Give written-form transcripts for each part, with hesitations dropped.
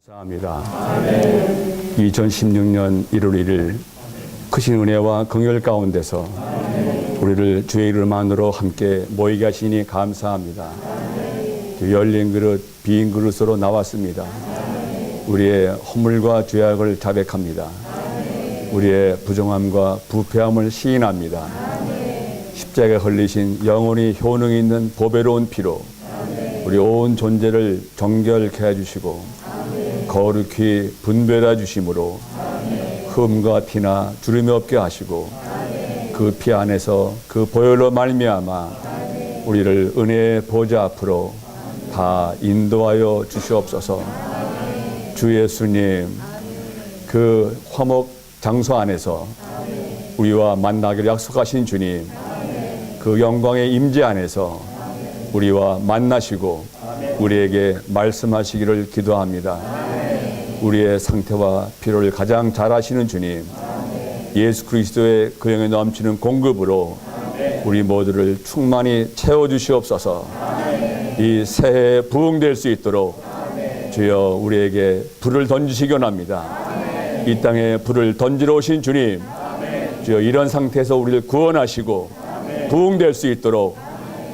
감사합니다. 2016년 1월 1일 크신 은혜와 긍휼 가운데서 우리를 주의 이름만으로 함께 모이게 하시니 감사합니다. 열린 그릇, 빈 그릇으로 나왔습니다. 우리의 허물과 죄악을 자백합니다. 우리의 부정함과 부패함을 시인합니다. 십자가에 흘리신 영원히 효능 있는 보배로운 피로 우리 온 존재를 정결케 해주시고 거룩히 분별해 주심으로 흠과 티나 주름이 없게 하시고 그 피 안에서 그 보혈로 말미암아 우리를 은혜의 보좌 앞으로 다 인도하여 주시옵소서. 주 예수님, 그 화목 장소 안에서 우리와 만나기를 약속하신 주님, 그 영광의 임재 안에서 우리와 만나시고 우리에게 말씀하시기를 기도합니다. 우리의 상태와 필요를 가장 잘 아시는 주님, 예수 그리스도의 그 영에 넘치는 공급으로 우리 모두를 충만히 채워주시옵소서. 이 새해에 부흥될 수 있도록 주여 우리에게 불을 던지시기 원합니다. 이 땅에 불을 던지러 오신 주님, 주여 이런 상태에서 우리를 구원하시고 부흥될 수 있도록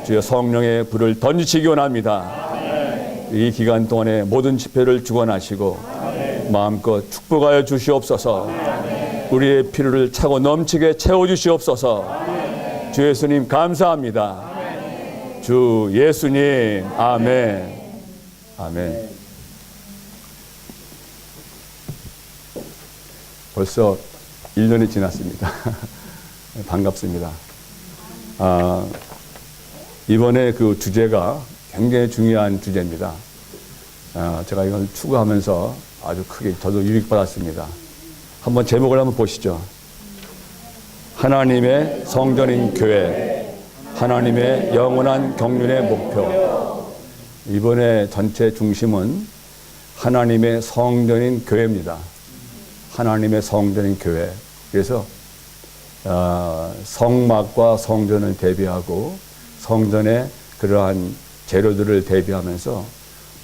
주여 성령의 불을 던지시기 원합니다. 이 기간 동안에 모든 집회를 주관하시고 마음껏 축복하여 주시옵소서. 우리의 필요를 차고 넘치게 채워주시옵소서. 주 예수님 감사합니다. 주 예수님 아멘. 아멘. 벌써 1년이 지났습니다. 반갑습니다. 이번에 그 주제가 굉장히 중요한 주제입니다. 제가 이걸 추구하면서 아주 크게 저도 유익받았습니다. 한번 제목을 한번 보시죠. 하나님의 성전인 교회, 하나님의 영원한 경륜의 목표. 이번에 전체 중심은 하나님의 성전인 교회입니다. 하나님의 성전인 교회. 그래서 성막과 성전을 대비하고 성전의 그러한 재료들을 대비하면서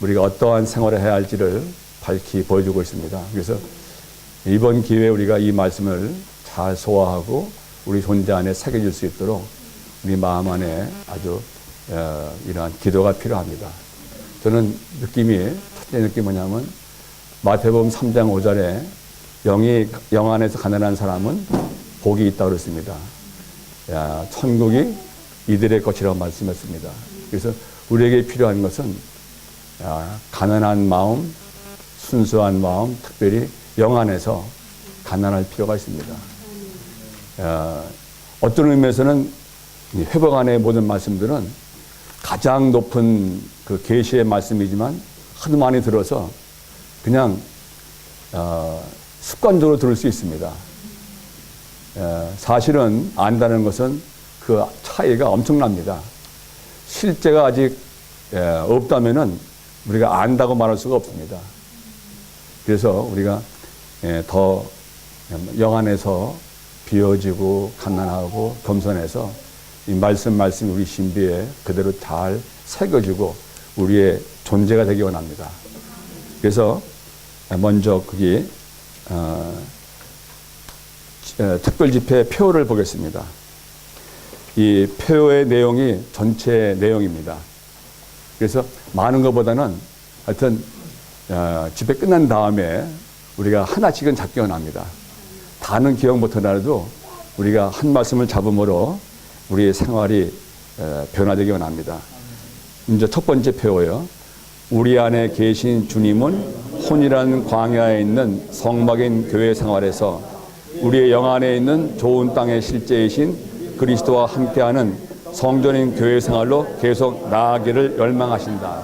우리가 어떠한 생활을 해야 할지를 밝히 보여주고 있습니다. 그래서 이번 기회에 우리가 이 말씀을 잘 소화하고 우리 존재 안에 새겨질 수 있도록 우리 마음 안에 아주 이러한 기도가 필요합니다. 저는 첫째 느낌이 뭐냐면 마태복음 3장 5절에 영 안에서 가난한 사람은 복이 있다고 그랬습니다. 천국이 이들의 것이라고 말씀했습니다. 그래서 우리에게 필요한 것은 가난한 마음, 순수한 마음, 특별히 영 안에서 가난할 필요가 있습니다. 어떤 의미에서는 회복 안의 모든 말씀들은 가장 높은 그 계시의 말씀이지만 하도 많이 들어서 그냥 습관적으로 들을 수 있습니다. 사실은 안다는 것은 그 차이가 엄청납니다. 실제가 아직 없다면은 우리가 안다고 말할 수가 없습니다. 그래서 우리가 더 영 안에서 비워지고 가난하고 겸손해서 이 말씀이 우리 신비에 그대로 잘 새겨지고 우리의 존재가 되기 원합니다. 그래서 먼저 거기 특별집회 표를 보겠습니다. 이 표의 내용이 전체 내용입니다. 그래서 많은 것보다는 하여튼 집회 끝난 다음에 우리가 하나씩은 잡기 원합니다. 다는 기억 못하더라도 우리가 한 말씀을 잡음으로 우리의 생활이 변화되기 원합니다. 이제 첫 번째 표예요. 우리 안에 계신 주님은 혼이라는 광야에 있는 성막인 교회 생활에서 우리의 영 안에 있는 좋은 땅의 실제이신 그리스도와 함께하는 성전인 교회 생활로 계속 나아가기를 열망하신다.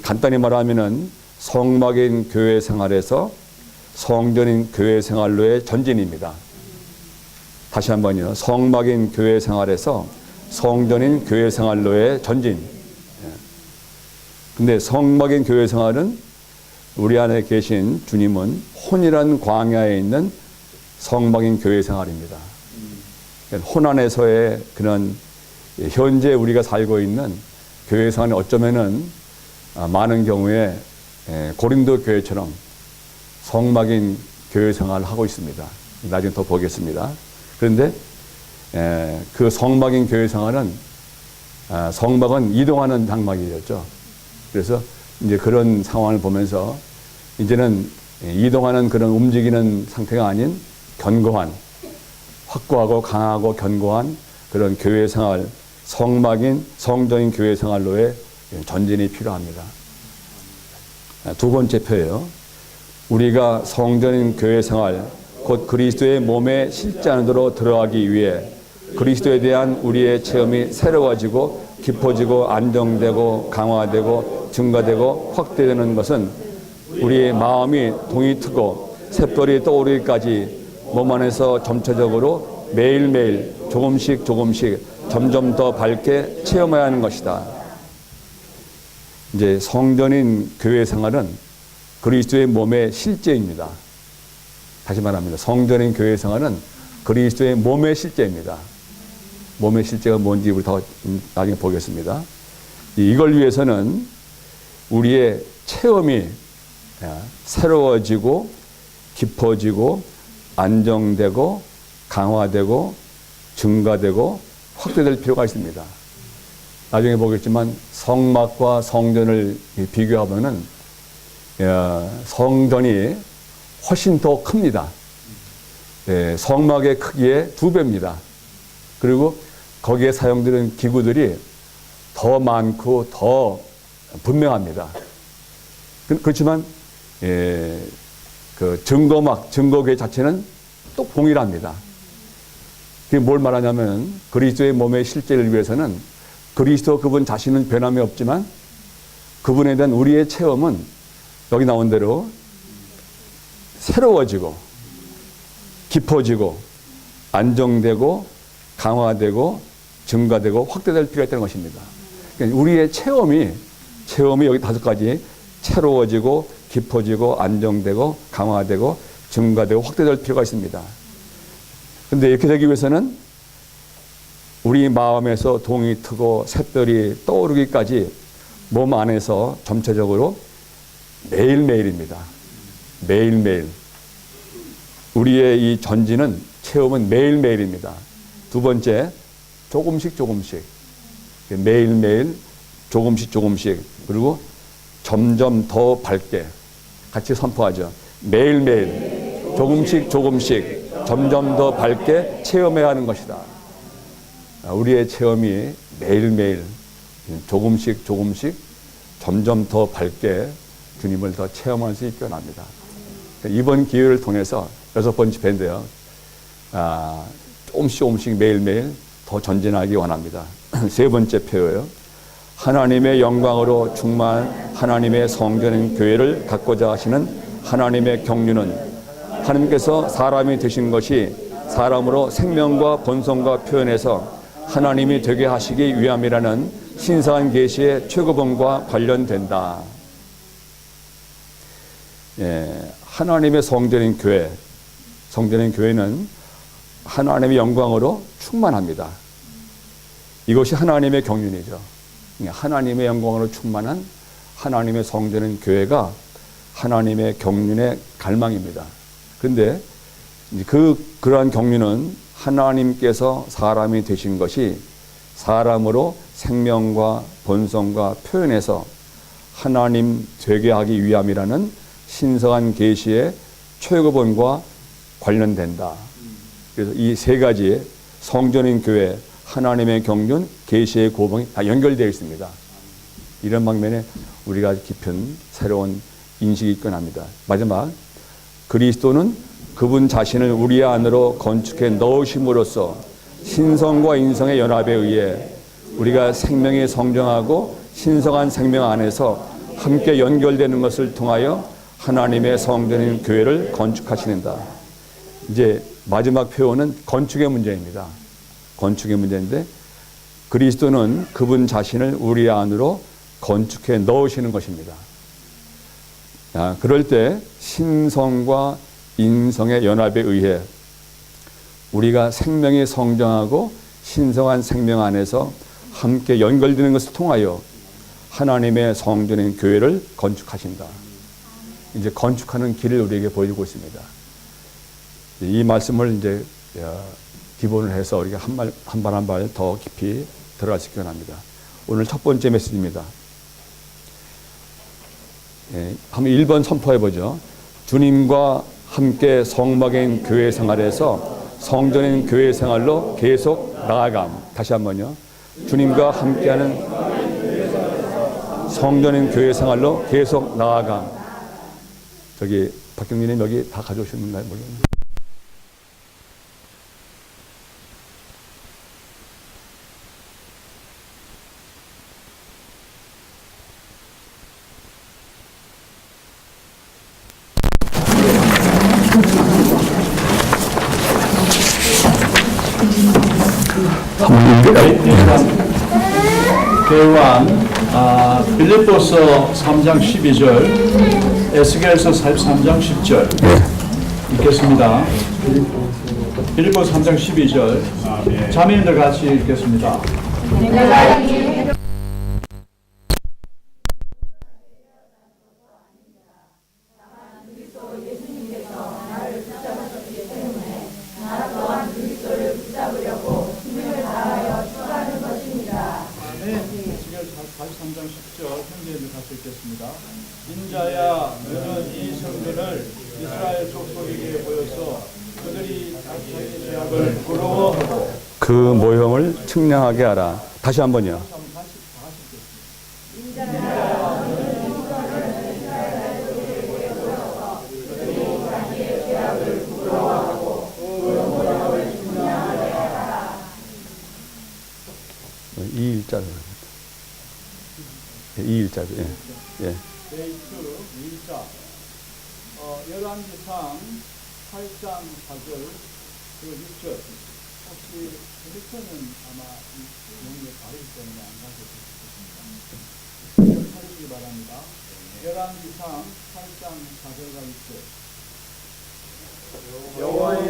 간단히 말하면은 성막인 교회 생활에서 성전인 교회 생활로의 전진입니다. 다시 한번요. 성막인 교회 생활에서 성전인 교회 생활로의 전진. 근데 성막인 교회 생활은 우리 안에 계신 주님은 혼이라는 광야에 있는 성막인 교회 생활입니다. 혼 안에서의 그런 현재 우리가 살고 있는 교회 생활은 어쩌면은 많은 경우에 고린도 교회처럼 성막인 교회 생활을 하고 있습니다. 나중에 더 보겠습니다. 그런데 그 성막인 교회 생활은 성막은 이동하는 장막이었죠. 그래서 이제 그런 상황을 보면서 이제는 이동하는 그런 움직이는 상태가 아닌 견고한, 확고하고 강하고 견고한 그런 교회 생활, 성막인 성전인 교회 생활로의 전진이 필요합니다. 두 번째 표예요. 우리가 성전인 교회 생활, 곧 그리스도의 몸의 실제 안으로 들어가기 위해 그리스도에 대한 우리의 체험이 새로워지고 깊어지고 안정되고 강화되고 증가되고 확대되는 것은 우리의 마음이 동이 트고 샛별이 떠오르기까지 몸 안에서 점차적으로 매일매일 조금씩 점점 더 밝게 체험해야 하는 것이다. 이제 성전인 교회 생활은 그리스도의 몸의 실제입니다. 다시 말합니다. 성전인 교회 생활은 그리스도의 몸의 실제입니다. 몸의 실제가 뭔지 우리 더 나중에 보겠습니다. 이걸 위해서는 우리의 체험이 새로워지고 깊어지고 안정되고 강화되고 증가되고 확대될 필요가 있습니다. 나중에 보겠지만 성막과 성전을 비교하면은 성전이 훨씬 더 큽니다. 성막의 크기의 2배입니다. 그리고 거기에 사용되는 기구들이 더 많고 더 분명합니다. 그렇지만 그 증거궤 자체는 또 동일합니다. 그게 뭘 말하냐면 그리스도의 몸의 실제를 위해서는 그리스도 그분 자신은 변함이 없지만 그분에 대한 우리의 체험은 여기 나온 대로 새로워지고 깊어지고 안정되고 강화되고 증가되고 확대될 필요가 있다는 것입니다. 그러니까 우리의 체험이 여기 5가지 새로워지고 깊어지고 안정되고 강화되고 증가되고 확대될 필요가 있습니다. 그런데 이렇게 되기 위해서는 우리 마음에서 동이 트고 샛별이 떠오르기까지 몸 안에서 전체적으로 매일매일입니다. 매일매일. 우리의 이 전진은 체험은 매일매일입니다. 두 번째, 조금씩 매일매일 조금씩 그리고 점점 더 밝게 같이 선포하죠. 매일매일 조금씩 점점 더 밝게 체험해야 하는 것이다. 우리의 체험이 매일매일 조금씩 점점 더 밝게 주님을 더 체험할 수 있게 원합니다. 이번 기회를 통해서 6번째 밴드요. 조금씩 매일매일 더 전진하기 원합니다. 3번째 표예요. 하나님의 영광으로 충만한 하나님의 성전인 교회를 갖고자 하시는 하나님의 경륜은 하나님께서 사람이 되신 것이 사람으로 생명과 본성과 표현해서 하나님이 되게 하시기 위함이라는 신성한 계시의 최고본과 관련된다. 하나님의 성전인 교회, 성전인 교회는 하나님의 영광으로 충만합니다. 이것이 하나님의 경륜이죠. 하나님의 영광으로 충만한 하나님의 성전인 교회가 하나님의 경륜의 갈망입니다. 그런데 그러한 경륜은 하나님께서 사람이 되신 것이 사람으로 생명과 본성과 표현해서 하나님 되게 하기 위함이라는 신성한 계시의 최고본과 관련된다. 그래서 이 3가지 성전인 교회, 하나님의 경륜, 계시의 고봉이 다 연결되어 있습니다. 이런 방면에 우리가 깊은 새로운 인식이 있곤 합니다. 마지막, 그리스도는 그분 자신을 우리 안으로 건축해 넣으심으로써 신성과 인성의 연합에 의해 우리가 생명이 성장하고 신성한 생명 안에서 함께 연결되는 것을 통하여 하나님의 성전인 교회를 건축하시는다. 이제 마지막 표현은 건축의 문제입니다. 건축의 문제인데 그리스도는 그분 자신을 우리 안으로 건축해 넣으시는 것입니다. 그럴 때 신성과 인성의 연합에 의해 우리가 생명이 성장하고 신성한 생명 안에서 함께 연결되는 것을 통하여 하나님의 성전인 교회를 건축하신다. 이제 건축하는 길을 우리에게 보여주고 있습니다. 이 말씀을 이제 기본을 해서 우리가 한 발 한 발 더 깊이 들어갈 수 있게 합니다. 오늘 첫 번째 메시지입니다. 한번 1번 선포해 보죠. 주님과 함께 성막인 교회 생활에서 성전인 교회 생활로 계속 나아감. 다시 한번요. 주님과 함께하는 성전인 교회 생활로 계속 나아감. 저기 박경민님 여기 다 가져오셨는가요? 모르겠네요. 교환 빌립보서 3장 12절, 에스겔서 3장 10절 읽겠습니다. 빌립보서 3장 12절 자매님들 같이 읽겠습니다. 인자야, 너는 이 성전을 이스라엘 족속에게 보여서 그들이 자기의 죄악을 부러워하고 그 모형을 측량하게 하라. 다시 한번요. 이 일자로. 이 일자로. 예. 데이트 일자 열왕기상 8장 4절 그리고 6절 혹시 데이트는 아마 이 용어에 다르기 때문에 안 가르쳐 주시기 바랍니다. 열왕기상 8장 4절과 6절 여호와의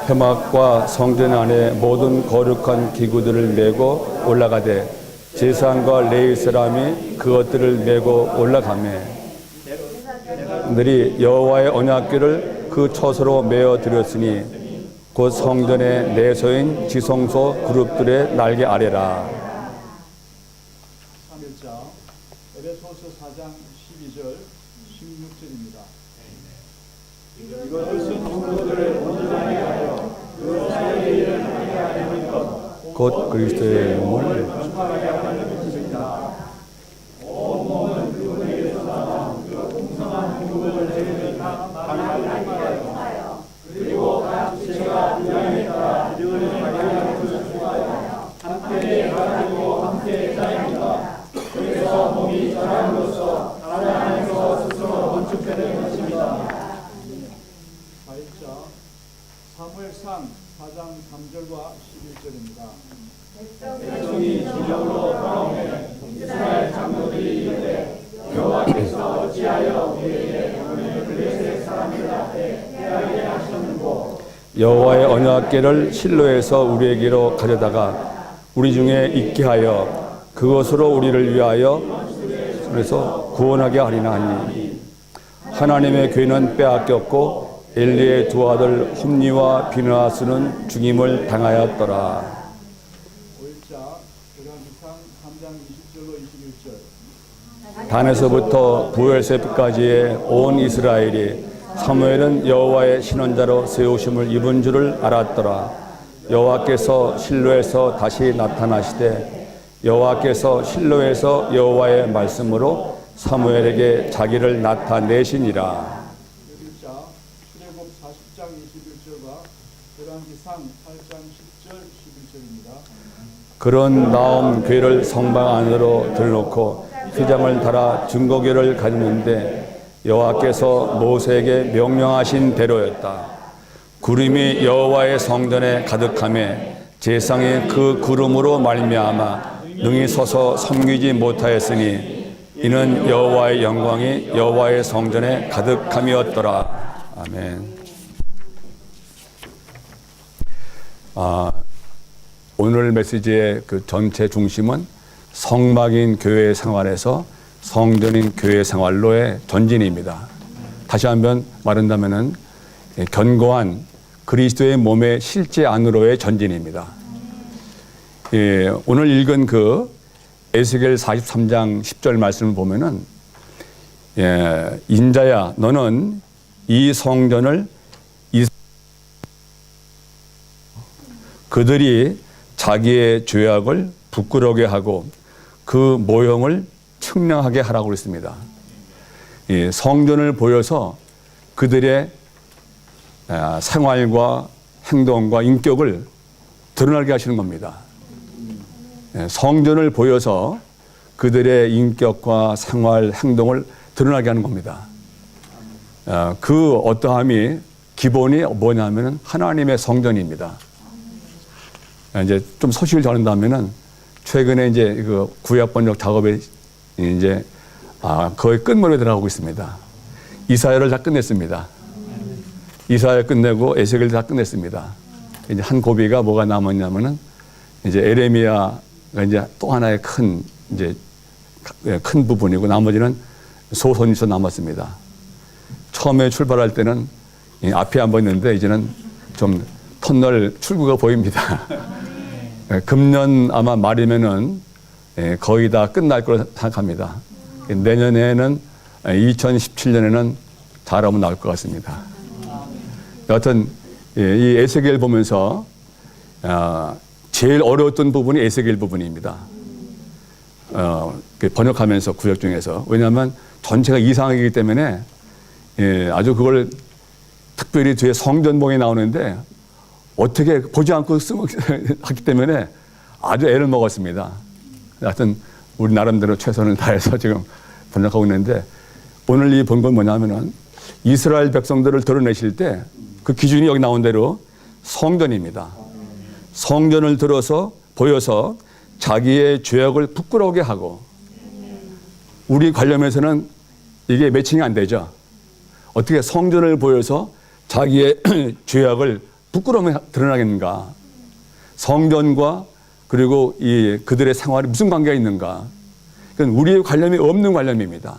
회막과 성전 안에 모든 거룩한 기구들을 메고 올라가되 제사장과 레위 사람이 그것들을 메고 올라가매 너희 여호와의 언약궤를 그 처소로 메어 드렸으니 곧 성전의 내소인 지성소 그룹들의 날개 아래라. 3일자 에베소서 4장 12절 16절입니다. 이것은 성도들을 온전하게 하여 그 사이의 일을 하게 하려는 것 곧 그리스도의 몸을 전파하게 하는 것입니다. 온 몸은 그분에게서 나온 그 풍성한 기분을 제공을 방향을 통하여 그리고 각 지체가 분량에 따라 일을 하게 하는 것을 통하여 함께 가지고 함께 짜입니다. 그래서 몸이 자람으로써 하나님께서 스스로 건축되는 것입니다. 4일자 사무엘상 4장 3절과 11절입니다. 백성이 진영으로 돌아오면 이스라엘 장로들이 이르되 여호와께서 어찌하여 우리에게 오늘 블레셋 사람들 앞에 패하게 하셨는고 여호와의 언약궤를 실로에서 우리에게로 가져다가 우리 중에 있게 하여 그것으로 우리를 위하여 그래서 구원하게 하리나 하니 하나님의 궤는 빼앗겼고 엘리의 두 아들 홈니와 비느하스는 죽임을 당하였더라. 5일자 열왕기상 3장 20절로 21절 단에서부터 부엘세프까지의 온 이스라엘이 사무엘은 여호와의 신원자로 세우심을 입은 줄을 알았더라. 여호와께서 실로에서 다시 나타나시되 여호와께서 실로에서 여호와의 말씀으로 사무엘에게 자기를 나타내시니라. 출애굽 40장 21절과 열왕기상 8장 10절 11절입니다. 그런 나옴 궤를 성방 안으로 들놓고 휘장을 달아 증거궤를 가졌는데 여호와께서 모세에게 명령하신 대로였다. 구름이 여호와의 성전에 가득하며 제상이 그 구름으로 말미암아 능히 서서 섬기지 못하였으니 이는 여호와의 영광이 여호와의 성전에 가득함이었더라. 아멘. 오늘 메시지의 그 전체 중심은 성막인 교회 생활에서 성전인 교회 생활로의 전진입니다. 다시 한번 말한다면은 견고한 그리스도의 몸의 실제 안으로의 전진입니다. 오늘 읽은 그 에스겔 43장 10절 말씀을 보면은 인자야 너는 이 성전을 그들이 자기의 죄악을 부끄러게 하고 그 모형을 측량하게 하라고 그랬습니다. 성전을 보여서 그들의 생활과 행동과 인격을 드러나게 하시는 겁니다. 성전을 보여서 그들의 인격과 생활, 행동을 드러나게 하는 겁니다. 그 어떠함이 기본이 뭐냐면은 하나님의 성전입니다. 이제 좀 소식을 전한다면은 최근에 이제 그 구약 번역 작업에 이제 거의 끝물에 들어가고 있습니다. 이사야를 다 끝냈습니다. 이사야 끝내고 에스겔 다 끝냈습니다. 이제 한 고비가 뭐가 남았냐면은 이제 에레미야가 이제 또 하나의 큰 부분이고 나머지는 소선에서 남았습니다. 처음에 출발할 때는 앞이 안 보이는데 이제는 좀 터널 출구가 보입니다. 금년 아마 말이면은 거의 다 끝날 거로 생각합니다. 내년에는 2017년에는 잘하면 나올 것 같습니다. 여하튼 이 에스겔 보면서 제일 어려웠던 부분이 에스겔 부분입니다. 번역하면서 구역 중에서 왜냐하면 전체가 이상하기 때문에 아주 그걸 특별히 뒤에 성전봉에 나오는데 어떻게 보지 않고 하기 때문에 아주 애를 먹었습니다. 하여튼 우리 나름대로 최선을 다해서 지금 번역하고 있는데 오늘 이 본 건 뭐냐면은 이스라엘 백성들을 드러내실 때 그 기준이 여기 나온 대로 성전입니다. 성전을 보여서 자기의 죄악을 부끄러우게 하고 우리 관념에서는 이게 매칭이 안 되죠. 어떻게 성전을 보여서 자기의 죄악을 부끄러움에 드러나겠는가? 성전과 그리고 그들의 생활이 무슨 관계가 있는가? 그건 우리의 관념이 없는 관념입니다.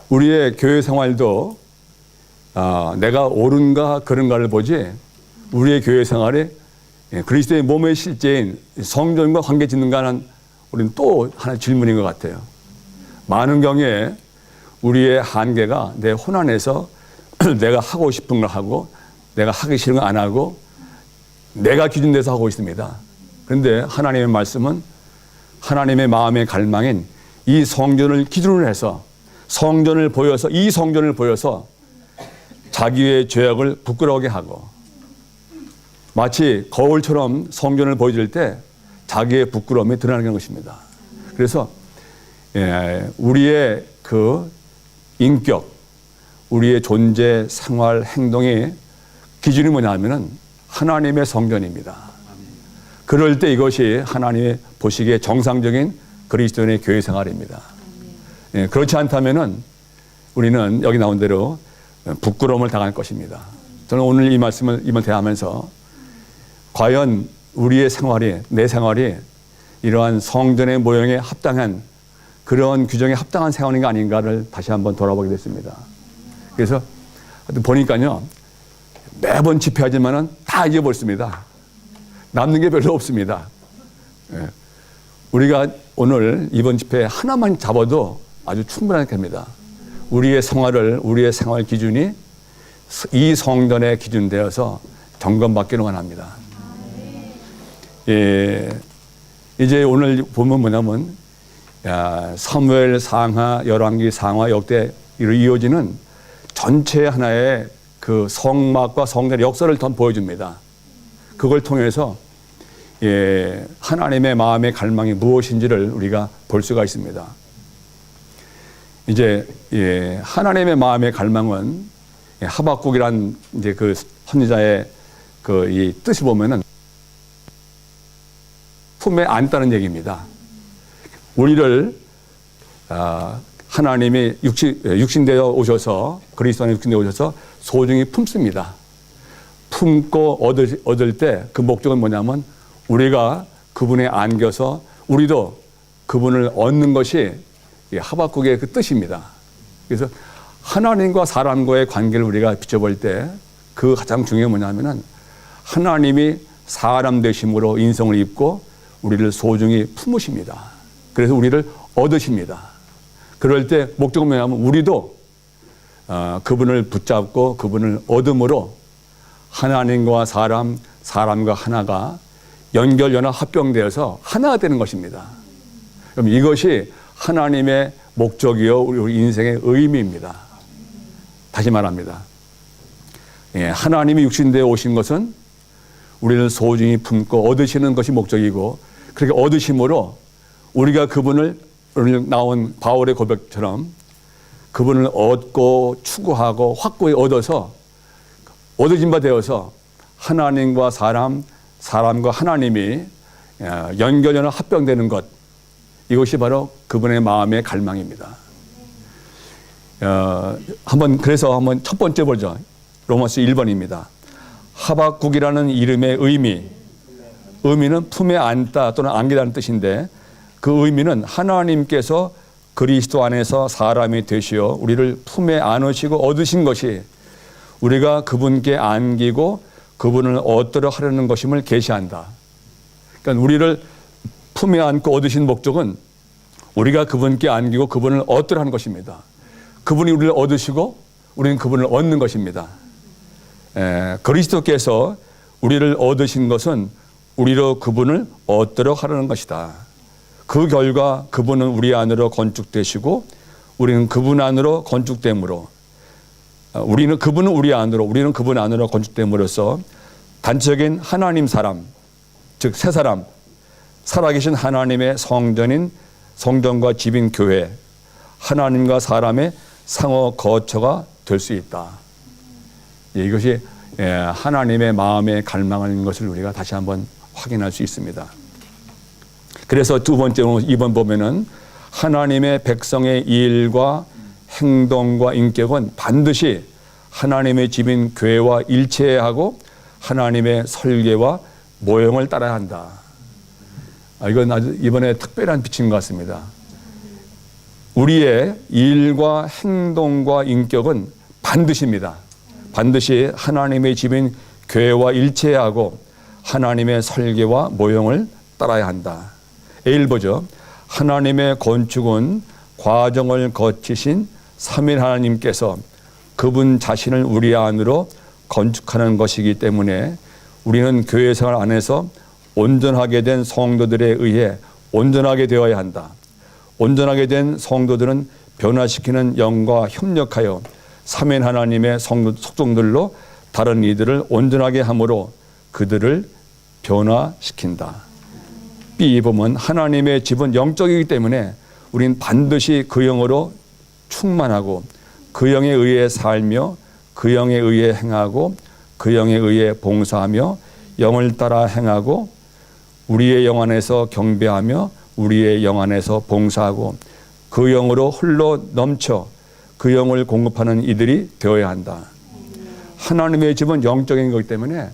우리의 교회 생활도 내가 옳은가 그른가를 보지 우리의 교회 생활이 그리스도의 몸의 실제인 성전과 관계 짓는가는 우리는 또 하나의 질문인 것 같아요. 많은 경우에 우리의 한계가 내 혼안에서 내가 하고 싶은 걸 하고 내가 하기 싫은 거 안 하고 내가 기준돼서 하고 있습니다. 그런데 하나님의 말씀은 하나님의 마음의 갈망인 이 성전을 기준으로 해서 성전을 보여서 이 성전을 보여서 자기의 죄악을 부끄러우게 하고 마치 거울처럼 성전을 보여줄 때 자기의 부끄러움이 드러나는 것입니다. 그래서 우리의 그 인격, 우리의 존재, 생활, 행동의 기준이 뭐냐면은 하나님의 성전입니다. 그럴 때 이것이 하나님의 보시기에 정상적인 그리스도인의 교회 생활입니다. 그렇지 않다면은 우리는 여기 나온 대로 부끄러움을 당할 것입니다. 저는 오늘 이 말씀을 이번 대하면서 과연 우리의 생활이, 내 생활이 이러한 성전의 모형에 합당한 그런 규정에 합당한 생활인가 아닌가를 다시 한번 돌아보게 됐습니다. 그래서 보니까요, 매번 집회하지만은 다 잊어버렸습니다. 남는 게 별로 없습니다. 우리가 오늘 이번 집회 하나만 잡아도 아주 충분하게 됩니다. 우리의 생활 기준이 이 성전에 기준되어서 점검받기를 원합니다. 이제 오늘 보면 뭐냐면 사무엘 상하, 열왕기 상하 역대 이어지는 전체 하나의 그 성막과 성전의 역사를 더 보여줍니다. 그걸 통해서 하나님의 마음의 갈망이 무엇인지를 우리가 볼 수가 있습니다. 이제 하나님의 마음의 갈망은 하박국이란 이제 그 선지자의 그 이 뜻을 보면은 품에 안다는 얘기입니다. 우리를 하나님이 육신되어 오셔서 그리스도 안에 육신되어 오셔서 소중히 품습니다. 품고 얻을 때 그 목적은 뭐냐면 우리가 그분에 안겨서 우리도 그분을 얻는 것이 하박국의 그 뜻입니다. 그래서 하나님과 사람과의 관계를 우리가 비춰볼 때 그 가장 중요한 게 뭐냐면은 하나님이 사람 되심으로 인성을 입고 우리를 소중히 품으십니다. 그래서 우리를 얻으십니다. 그럴 때 목적은 뭐냐면 우리도 그분을 붙잡고 그분을 얻음으로 하나님과 사람과 하나가 연결, 연합, 합병되어서 하나가 되는 것입니다. 그럼 이것이 하나님의 목적이요 우리 인생의 의미입니다. 다시 말합니다. 하나님이 육신되어 오신 것은 우리를 소중히 품고 얻으시는 것이 목적이고, 그렇게 얻으심으로 우리가 그분을, 오늘 나온 바울의 고백처럼 그분을 얻고 추구하고 확고히 얻어서 얻어진 바 되어서 하나님과 사람과 하나님이 연결연합 합병되는 것, 이것이 바로 그분의 마음의 갈망입니다. 그래서 한번 첫 번째 보죠. 로마서 1번입니다. 하박국이라는 이름의 의미는 품에 안다 또는 안기다는 뜻인데, 그 의미는 하나님께서 그리스도 안에서 사람이 되시어 우리를 품에 안으시고 얻으신 것이 우리가 그분께 안기고 그분을 얻도록 하려는 것임을 계시한다. 그러니까 우리를 품에 안고 얻으신 목적은 우리가 그분께 안기고 그분을 얻도록 하는 것입니다. 그분이 우리를 얻으시고 우리는 그분을 얻는 것입니다. 그리스도께서 우리를 얻으신 것은 우리로 그분을 얻도록 하려는 것이다. 그 결과 그분은 우리 안으로 건축되시고 우리는 그분 안으로 건축됨으로, 그분은 우리 안으로, 우리는 그분 안으로 건축됨으로써 단적인 하나님 사람, 즉 새 사람, 살아계신 하나님의 성전과 집인 교회, 하나님과 사람의 상호 거처가 될 수 있다. 이것이 하나님의 마음에 갈망하는 것을 우리가 다시 한번 확인할 수 있습니다. 그래서 두 번째로 2번 보면은 하나님의 백성의 일과 행동과 인격은 반드시 하나님의 집인 교회와 일체하고 하나님의 설계와 모형을 따라야 한다. 이건 아주 이번에 특별한 빛인 것 같습니다. 우리의 일과 행동과 인격은 반드시입니다. 반드시 하나님의 집인 교회와 일체하고 하나님의 설계와 모형을 따라야 한다. A를 보죠. 하나님의 건축은 과정을 거치신 삼위 하나님께서 그분 자신을 우리 안으로 건축하는 것이기 때문에 우리는 교회 생활 안에서 온전하게 된 성도들에 의해 온전하게 되어야 한다. 온전하게 된 성도들은 변화시키는 영과 협력하여 삼위 하나님의 속성들로 다른 이들을 온전하게 함으로 그들을 변화시킨다. B 보면 하나님의 집은 영적이기 때문에 우린 반드시 그 영으로 충만하고 그 영에 의해 살며 그 영에 의해 행하고 그 영에 의해 봉사하며 영을 따라 행하고 우리의 영 안에서 경배하며 우리의 영 안에서 봉사하고 그 영으로 흘러 넘쳐 그 영을 공급하는 이들이 되어야 한다. 하나님의 집은 영적인 거기 때문에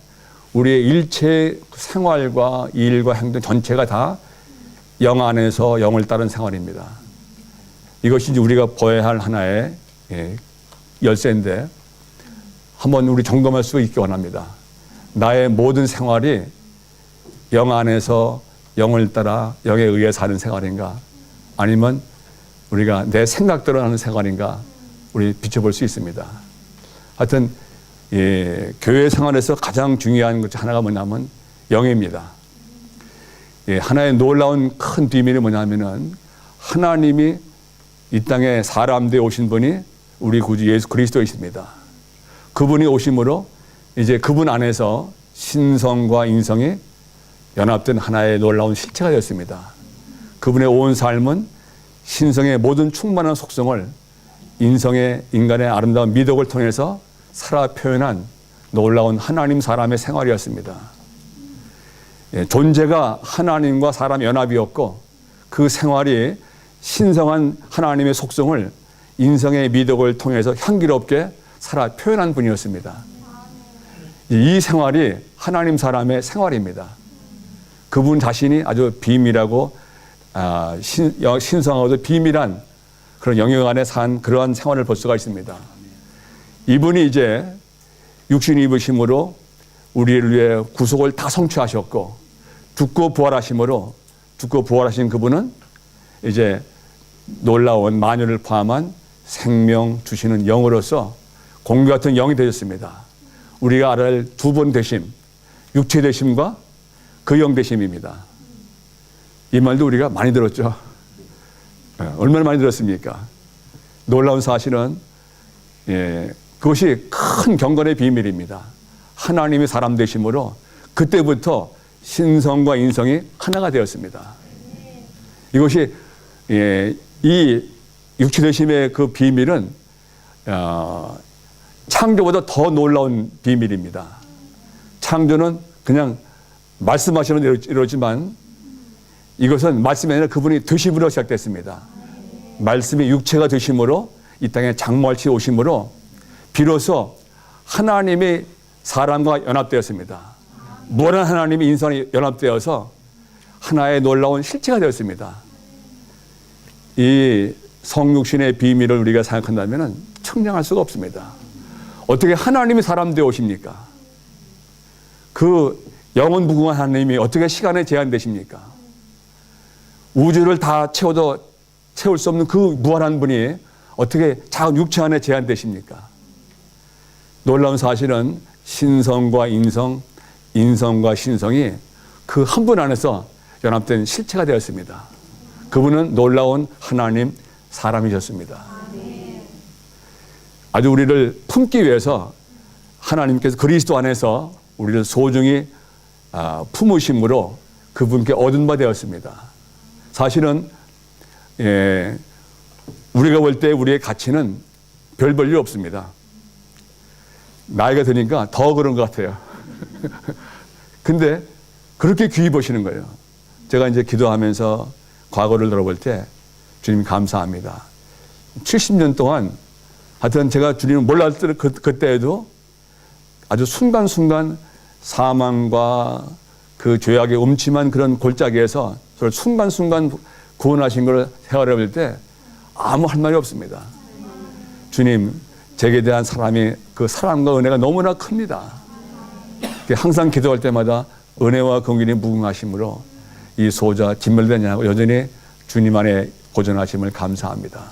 우리의 일체 생활과 일과 행동 전체가 다 영 안에서 영을 따른 생활입니다. 이것이 이제 우리가 보아야 할 하나의 열쇠인데 한번 우리 점검할 수 있기 원합니다. 나의 모든 생활이 영 안에서 영을 따라 영에 의해 사는 생활인가, 아니면 우리가 내 생각대로 하는 생활인가, 우리 비춰볼 수 있습니다. 하여튼 교회 생활에서 가장 중요한 것 하나가 뭐냐면 영입니다. 하나의 놀라운 큰 비밀이 뭐냐면은 하나님이 이 땅에 사람 되어 오신 분이 우리 구주 예수 그리스도이십니다. 그분이 오심으로 이제 그분 안에서 신성과 인성이 연합된 하나의 놀라운 실체가 되었습니다. 그분의 온 삶은 신성의 모든 충만한 속성을 인간의 아름다운 미덕을 통해서 살아 표현한 놀라운 하나님 사람의 생활이었습니다. 존재가 하나님과 사람의 연합이었고 그 생활이 신성한 하나님의 속성을 인성의 미덕을 통해서 향기롭게 살아 표현한 분이었습니다. 이 생활이 하나님 사람의 생활입니다. 그분 자신이 아주 비밀하고 신성하고도 비밀한 그런 영역 안에 산 그러한 생활을 볼 수가 있습니다. 이분이 이제 육신 입으심으로 우리를 위해 구속을 다 성취하셨고 죽고 부활하심으로 죽고 부활하신 그분은 이제 놀라운 만유를 포함한 생명 주시는 영으로서 공기 같은 영이 되셨습니다. 우리가 알아야 할 두 번 되심, 육체 되심과 그 영 되심입니다. 이 말도 우리가 많이 들었죠. 얼마나 많이 들었습니까? 놀라운 사실은 그것이 큰 경건의 비밀입니다. 하나님이 사람 되심으로 그때부터 신성과 인성이 하나가 되었습니다. 이것이 이 육체되심의 그 비밀은 창조보다 더 놀라운 비밀입니다. 창조는 그냥 말씀하시는 대로 이루어지만 이것은 말씀이 아니라 그분이 되심으로 시작됐습니다. 말씀이 육체가 되심으로 이 땅에 장모할지 오심으로 비로소 하나님이 사람과 연합되었습니다. 무한한 하나님이 인간이 연합되어서 하나의 놀라운 실체가 되었습니다. 이 성육신의 비밀을 우리가 생각한다면 청량할 수가 없습니다. 어떻게 하나님이 사람 되어 오십니까? 그 영원 무궁한 하나님이 어떻게 시간에 제한되십니까? 우주를 다 채워도 채울 수 없는 그 무한한 분이 어떻게 작은 육체 안에 제한되십니까? 놀라운 사실은 신성과 인성, 인성과 신성이 그 한 분 안에서 연합된 실체가 되었습니다. 그분은 놀라운 하나님 사람이셨습니다. 아주 우리를 품기 위해서 하나님께서 그리스도 안에서 우리를 소중히 품으심으로 그분께 얻은 바 되었습니다. 사실은 우리가 볼 때 우리의 가치는 별 볼 일 없습니다. 나이가 드니까 더 그런 것 같아요. 근데 그렇게 귀히 보시는 거예요. 제가 이제 기도하면서 과거를 돌아볼 때 주님 감사합니다. 70년 동안 하여튼 제가 주님을 몰랐을 그때에도 아주 순간순간 사망과 그 죄악의 음침한 그런 골짜기에서 저를 순간순간 구원하신 걸 헤아려 볼 때 아무 할 말이 없습니다. 주님, 제게 대한 그 사랑과 은혜가 너무나 큽니다. 항상 기도할 때마다 은혜와 긍휼이 무궁하심으로 이 소자 진멸되냐고 여전히 주님 안에 고전하심을 감사합니다.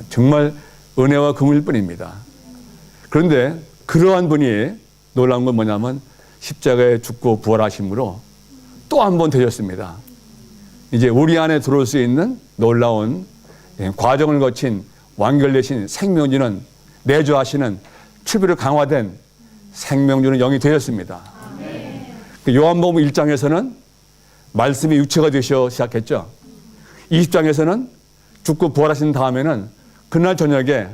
정말 은혜와 긍휼일 뿐입니다. 그런데 그러한 분이 놀라운 건 뭐냐면 십자가에 죽고 부활하심으로 또 한 번 되셨습니다. 이제 우리 안에 들어올 수 있는 놀라운 과정을 거친 완결되신 생명주는 내주하시는 추비로 강화된 생명주는 영이 되었습니다. 요한복음 1장에서는 말씀이 육체가 되셔 시작했죠. 20장에서는 죽고 부활하신 다음에는 그날 저녁에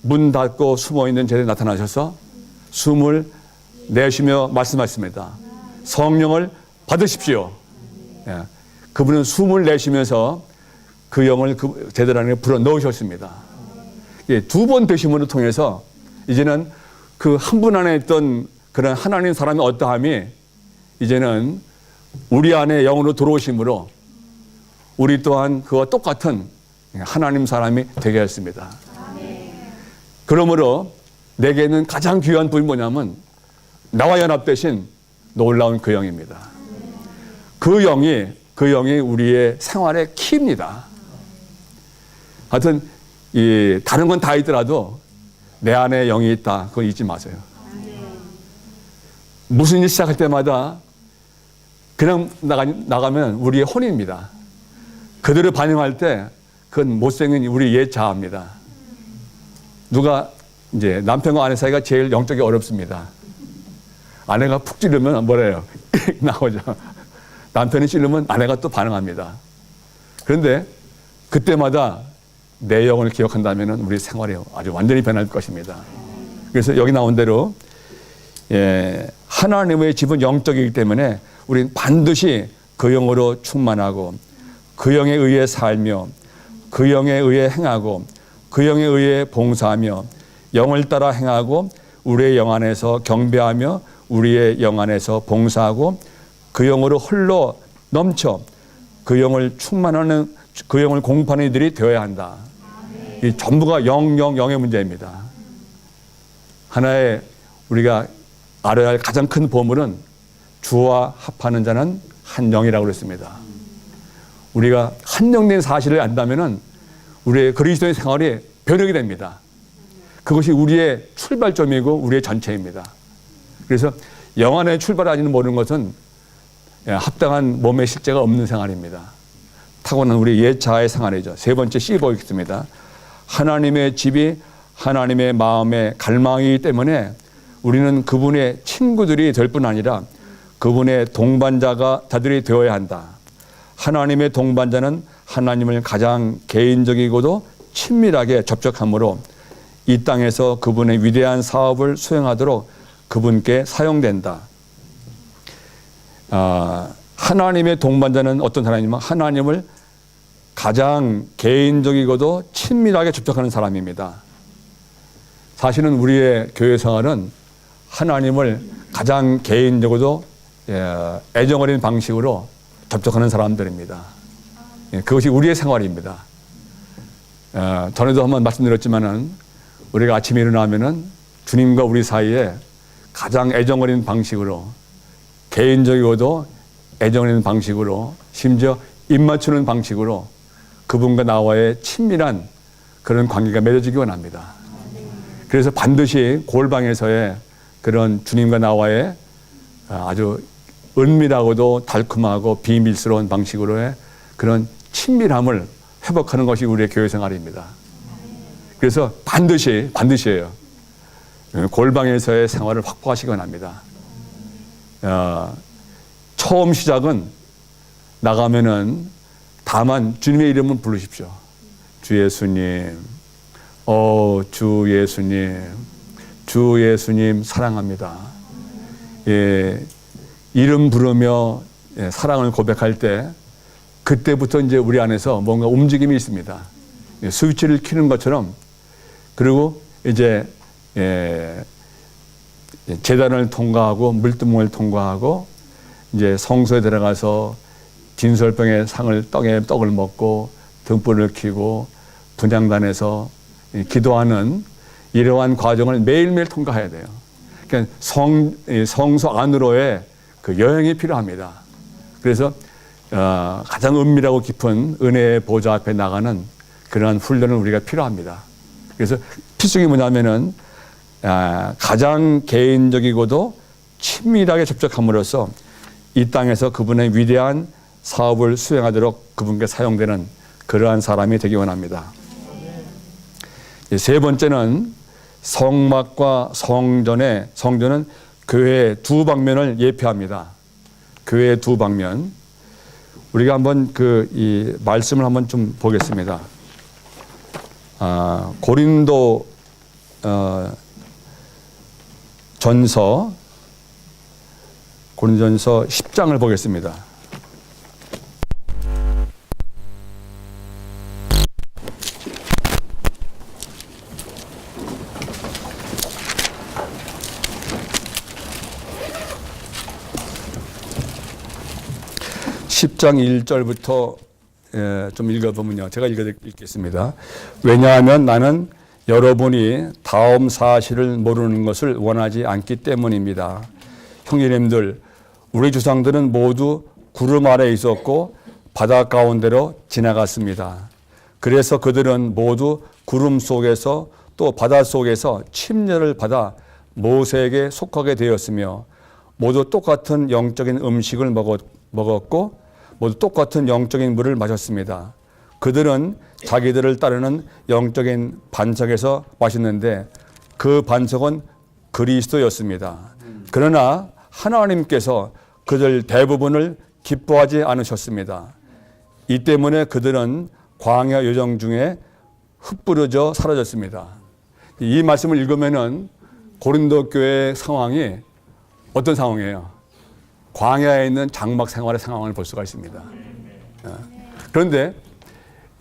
문 닫고 숨어있는 제자에 나타나셔서 숨을 내쉬며 말씀하셨습니다. 성령을 받으십시오. 그분은 숨을 내쉬면서 그 영을 그 제자들 안에 불어 넣으셨습니다. 두 번 되심으로 통해서 이제는 그 한 분 안에 있던 그런 하나님 사람의 어떠함이 이제는 우리 안에 영으로 들어오심으로 우리 또한 그와 똑같은 하나님 사람이 되게 했습니다. 그러므로 내게는 가장 귀한 분이 뭐냐면 나와 연합되신 놀라운 그 영입니다. 그 영이 우리의 생활의 키입니다. 하여튼 다른 건 다 있더라도 내 안에 영이 있다. 그거 잊지 마세요. 무슨 일 시작할 때마다 그냥 나가면 우리의 혼입니다. 그대로 반응할 때 그건 못생긴 우리 옛 자아입니다. 누가 이제 남편과 아내 사이가 제일 영적이 어렵습니다. 아내가 푹 찌르면 뭐래요? 나오죠. 남편이 찌르면 아내가 또 반응합니다. 그런데 그때마다 내 영을 기억한다면 우리 생활이 아주 완전히 변할 것입니다. 그래서 여기 나온 대로 하나님의 집은 영적이기 때문에 우리는 반드시 그 영으로 충만하고 그 영에 의해 살며 그 영에 의해 행하고 그 영에 의해 봉사하며 영을 따라 행하고 우리의 영 안에서 경배하며 우리의 영 안에서 봉사하고 그 영으로 흘러 넘쳐 그 영을 충만하는 그 영을 공부하는 이들이 되어야 한다. 이 전부가 영의 문제입니다. 하나의 우리가 알아야 할 가장 큰 보물은 주와 합하는 자는 한 영이라고 그랬습니다. 우리가 한 영된 사실을 안다면은 우리의 그리스도의 생활이 변혁이 됩니다. 그것이 우리의 출발점이고 우리의 전체입니다. 그래서 영 안에 출발하지는 모르는 것은 합당한 몸의 실제가 없는 생활입니다. 타고난 우리 옛 자아의 생활이죠. 세 번째 C 보겠습니다. 하나님의 집이 하나님의 마음의 갈망이기 때문에 우리는 그분의 친구들이 될 뿐 아니라 그분의 동반자들이 되어야 한다. 하나님의 동반자는 하나님을 가장 개인적이고도 친밀하게 접촉함으로 이 땅에서 그분의 위대한 사업을 수행하도록 그분께 사용된다. 하나님의 동반자는 어떤 사람이냐면 하나님을 가장 개인적이고도 친밀하게 접촉하는 사람입니다. 사실은 우리의 교회 생활은 하나님을 가장 개인적으로도 애정어린 방식으로 접촉하는 사람들입니다. 그것이 우리의 생활입니다. 전에도 한번 말씀드렸지만은 우리가 아침에 일어나면은 주님과 우리 사이에 가장 애정어린 방식으로 개인적이고도 애정어린 방식으로 심지어 입 맞추는 방식으로 그분과 나와의 친밀한 그런 관계가 맺어지기 원합니다. 그래서 반드시 골방에서의 그런 주님과 나와의 아주 은밀하고도 달콤하고 비밀스러운 방식으로의 그런 친밀함을 회복하는 것이 우리의 교회 생활입니다. 그래서 반드시예요. 골방에서의 생활을 확보하시기 원합니다. 처음 시작은 나가면은 다만 주님의 이름은 부르십시오. 주 예수님, 주 예수님, 주 예수님 사랑합니다. 이름 부르며 사랑을 고백할 때 그때부터 이제 우리 안에서 뭔가 움직임이 있습니다. 스위치를 켜는 것처럼. 그리고 이제 제단을 통과하고 물두멍을 통과하고 이제 성소에 들어가서 진설병의 떡을 먹고 등불을 켜고 분향단에서 기도하는 이러한 과정을 매일매일 통과해야 돼요. 그러니까 성소 안으로의 그 여행이 필요합니다. 그래서 가장 은밀하고 깊은 은혜의 보좌 앞에 나가는 그러한 훈련을 우리가 필요합니다. 그래서 필수적이 뭐냐면은 가장 개인적이고도 친밀하게 접촉함으로써 이 땅에서 그분의 위대한 사업을 수행하도록 그분께 사용되는 그러한 사람이 되기 원합니다. 세 번째는 성막과 성전은 교회의 두 방면을 예표합니다. 교회의 두 방면. 우리가 한번 이 말씀을 한번 좀 보겠습니다. 고린도 전서 10장을 보겠습니다. (10장) 1절부터 좀 읽어보면요. 제가 읽겠습니다. 왜냐하면 나는 여러분이 다음 사실을 모르는 것을 원하지 않기 때문입니다. 형제님들, 우리 조상들은 모두 구름 아래 있었고 바다 가운데로 지나갔습니다. 그래서 그들은 모두 구름 속에서 또 바다 속에서 침례를 받아 모세에게 속하게 되었으며 모두 똑같은 영적인 음식을 먹었고 모두 똑같은 영적인 물을 마셨습니다. 그들은 자기들을 따르는 영적인 반석에서 마셨는데 그 반석은 그리스도였습니다. 그러나 하나님께서 그들 대부분을 기뻐하지 않으셨습니다. 이 때문에 그들은 광야 여정 중에 흩뿌려져 사라졌습니다. 이 말씀을 읽으면은 고린도 교회의 상황이 어떤 상황이에요? 광야에 있는 장막 생활의 상황을 볼 수가 있습니다. 그런데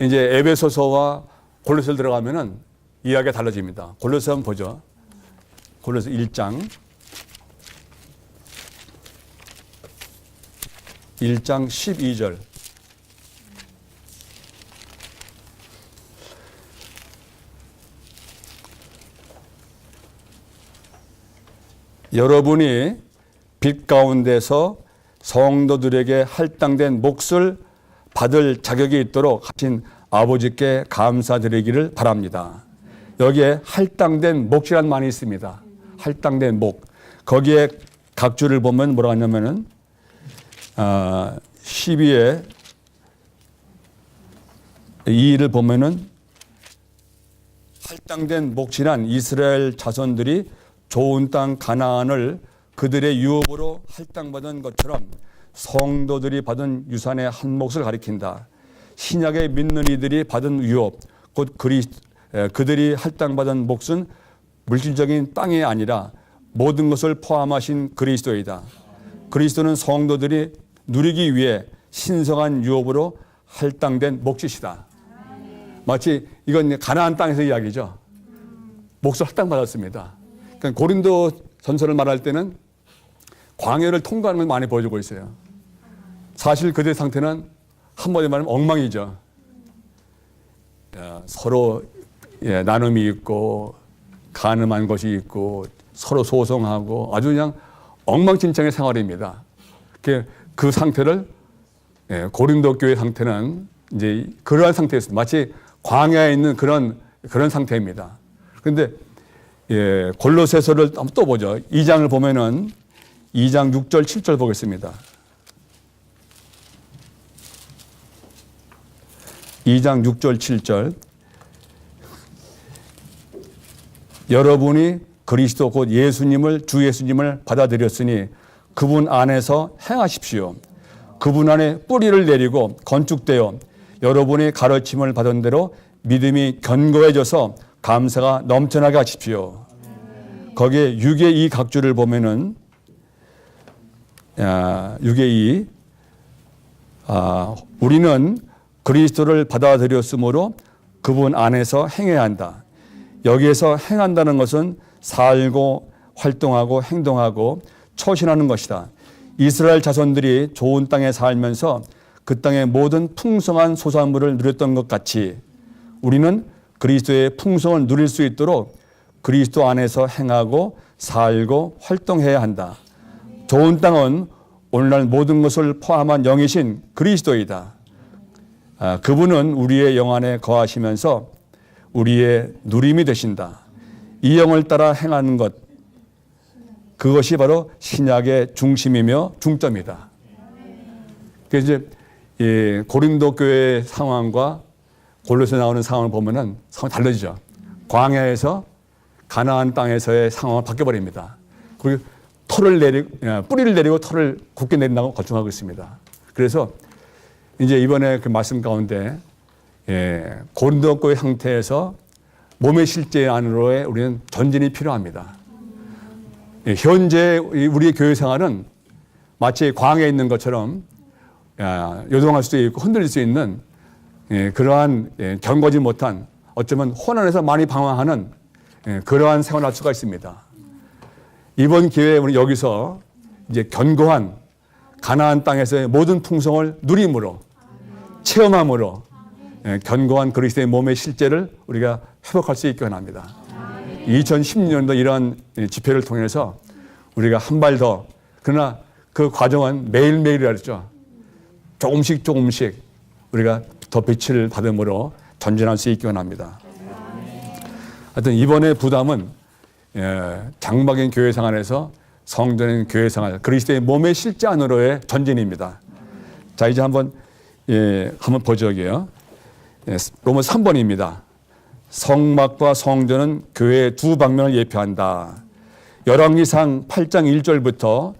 이제 에베소서와 골로새를 들어가면은 이야기가 달라집니다. 골로새 한번 보죠. 골로새 1장 12절. 여러분이 빛 가운데서 성도들에게 할당된 몫을 받을 자격이 있도록 하신 아버지께 감사드리기를 바랍니다. 여기에 할당된 몫이란 말이 있습니다. 할당된 몫. 거기에 각 줄을 보면 뭐라고 하냐면은 12의 2를 보면은 할당된 몫이란 이스라엘 자손들이 좋은 땅 가나안을 그들의 유업으로 할당받은 것처럼 성도들이 받은 유산의 한 몫을 가리킨다. 신약에 믿는 이들이 받은 유업, 곧 그들이 할당받은 몫은 물질적인 땅이 아니라 모든 것을 포함하신 그리스도이다. 그리스도는 성도들이 누리기 위해 신성한 유업으로 할당된 몫이시다. 마치 이건 가나안 땅에서 이야기죠. 몫을 할당받았습니다. 그러니까 고린도 전서를 말할 때는 광야를 통과하는 걸 많이 보여주고 있어요. 사실 그들의 상태는 한마디로 말하면 엉망이죠. 서로 나눔이 있고 가늠한 것이 있고 서로 소송하고 아주 그냥 엉망진창의 생활입니다. 그 상태를 고린도 교회 상태는 이제 그러한 상태였습니다. 마치 광야에 있는 그런 상태입니다. 그런데 골로새서를 한번 또 보죠. 2장을 보면은 2장 6절 7절 보겠습니다. 2장 6절 7절 여러분이 그리스도 곧 주 예수님을 받아들였으니 그분 안에서 행하십시오. 그분 안에 뿌리를 내리고 건축되어 여러분이 가르침을 받은 대로 믿음이 견고해져서 감사가 넘쳐나게 하십시오. 거기에 6의 2 각주를 보면은 6의 2 우리는 그리스도를 받아들였으므로 그분 안에서 행해야 한다. 여기에서 행한다는 것은 살고 활동하고 행동하고 처신하는 것이다. 이스라엘 자손들이 좋은 땅에 살면서 그 땅의 모든 풍성한 소산물을 누렸던 것 같이 우리는 그리스도의 풍성을 누릴 수 있도록 그리스도 안에서 행하고 살고 활동해야 한다. 좋은 땅은 오늘날 모든 것을 포함한 영이신 그리스도이다. 그분은 우리의 영 안에 거하시면서 우리의 누림이 되신다. 이 영을 따라 행하는 것, 그것이 바로 신약의 중심이며 중점이다. 그래서 이제 고린도 교회 상황과 골로새 나오는 상황을 보면은 상황이 달라지죠. 광야에서 가나안 땅에서의 상황을 바뀌어버립니다. 그리고 뿌리를 내리고 털을 굳게 내린다고 거듭하고 있습니다. 그래서 이제 이번에 그 말씀 가운데 고린도 교회 상태에서 몸의 실제 안으로의 우리는 전진이 필요합니다. 현재 우리의 교회 생활은 마치 광야에 있는 것처럼 요동할 수도 있고 흔들릴 수 있는 그러한 견고하지 못한 어쩌면 혼란에서 많이 방황하는 그러한 생활을 할 수가 있습니다. 이번 기회에 우리 여기서 이제 견고한 가나안 땅에서의 모든 풍성을 누림으로 체험함으로 견고한 그리스도의 몸의 실제를 우리가 회복할 수 있게 원합니다. 2016년도 이러한 집회를 통해서 우리가 한 발 더, 그러나 그 과정은 매일매일이라 그랬죠. 조금씩 우리가 더 빛을 받음으로 전진할 수 있게 원합니다. 하여튼 이번의 부담은 장막인 교회 생활에서 성전인 교회 생활, 그리스도의 몸의 실제 안으로의 전진입니다. 자, 이제 한번 보죠. 여기요. 로마 3번입니다. 성막과 성전은 교회의 두 방면을 예표한다. 열왕기상 8장 1절부터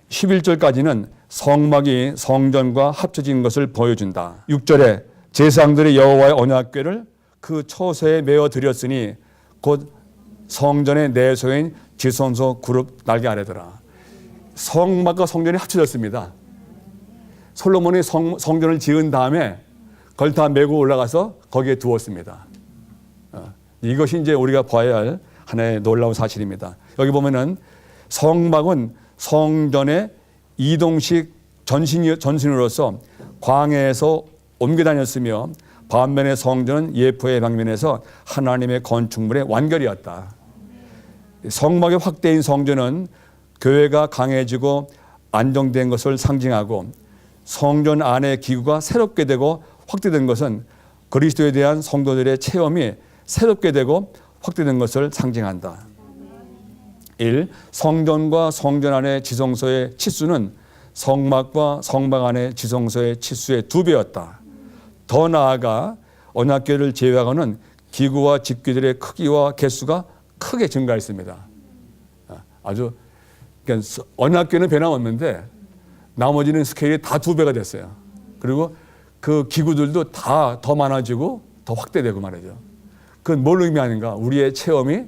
11절까지는 성막이 성전과 합쳐진 것을 보여준다. 6절에 제사장들이 여호와의 언약궤를 그 처소에 메어 드렸으니 곧 성전의 내소인 지성소 그룹 날개 아래더라. 성막과 성전이 합쳐졌습니다. 솔로몬이 성전을 지은 다음에 그걸 다 메고 올라가서 거기에 두었습니다. 이것이 이제 우리가 봐야 할 하나의 놀라운 사실입니다. 여기 보면은 성막은 성전의 이동식 전신으로서 광야에서 옮겨 다녔으며 반면에 성전은 예포의 방면에서 하나님의 건축물의 완결이었다. 성막의 확대인 성전은 교회가 강해지고 안정된 것을 상징하고 성전 안의 기구가 새롭게 되고 확대된 것은 그리스도에 대한 성도들의 체험이 새롭게 되고 확대된 것을 상징한다. 1. 성전과 성전 안의 지성소의 치수는 성막과 성막 안의 지성소의 치수의 2배였다. 더 나아가 언약궤를 제외하고는 기구와 집기들의 크기와 개수가 크게 증가했습니다. 아주 그러니까 언약궤는 변함없는데 나머지는 스케일이 다 2배가 됐어요. 그리고 그 기구들도 다 더 많아지고 더 확대되고 말이죠. 그건 뭘 의미하는가? 우리의 체험이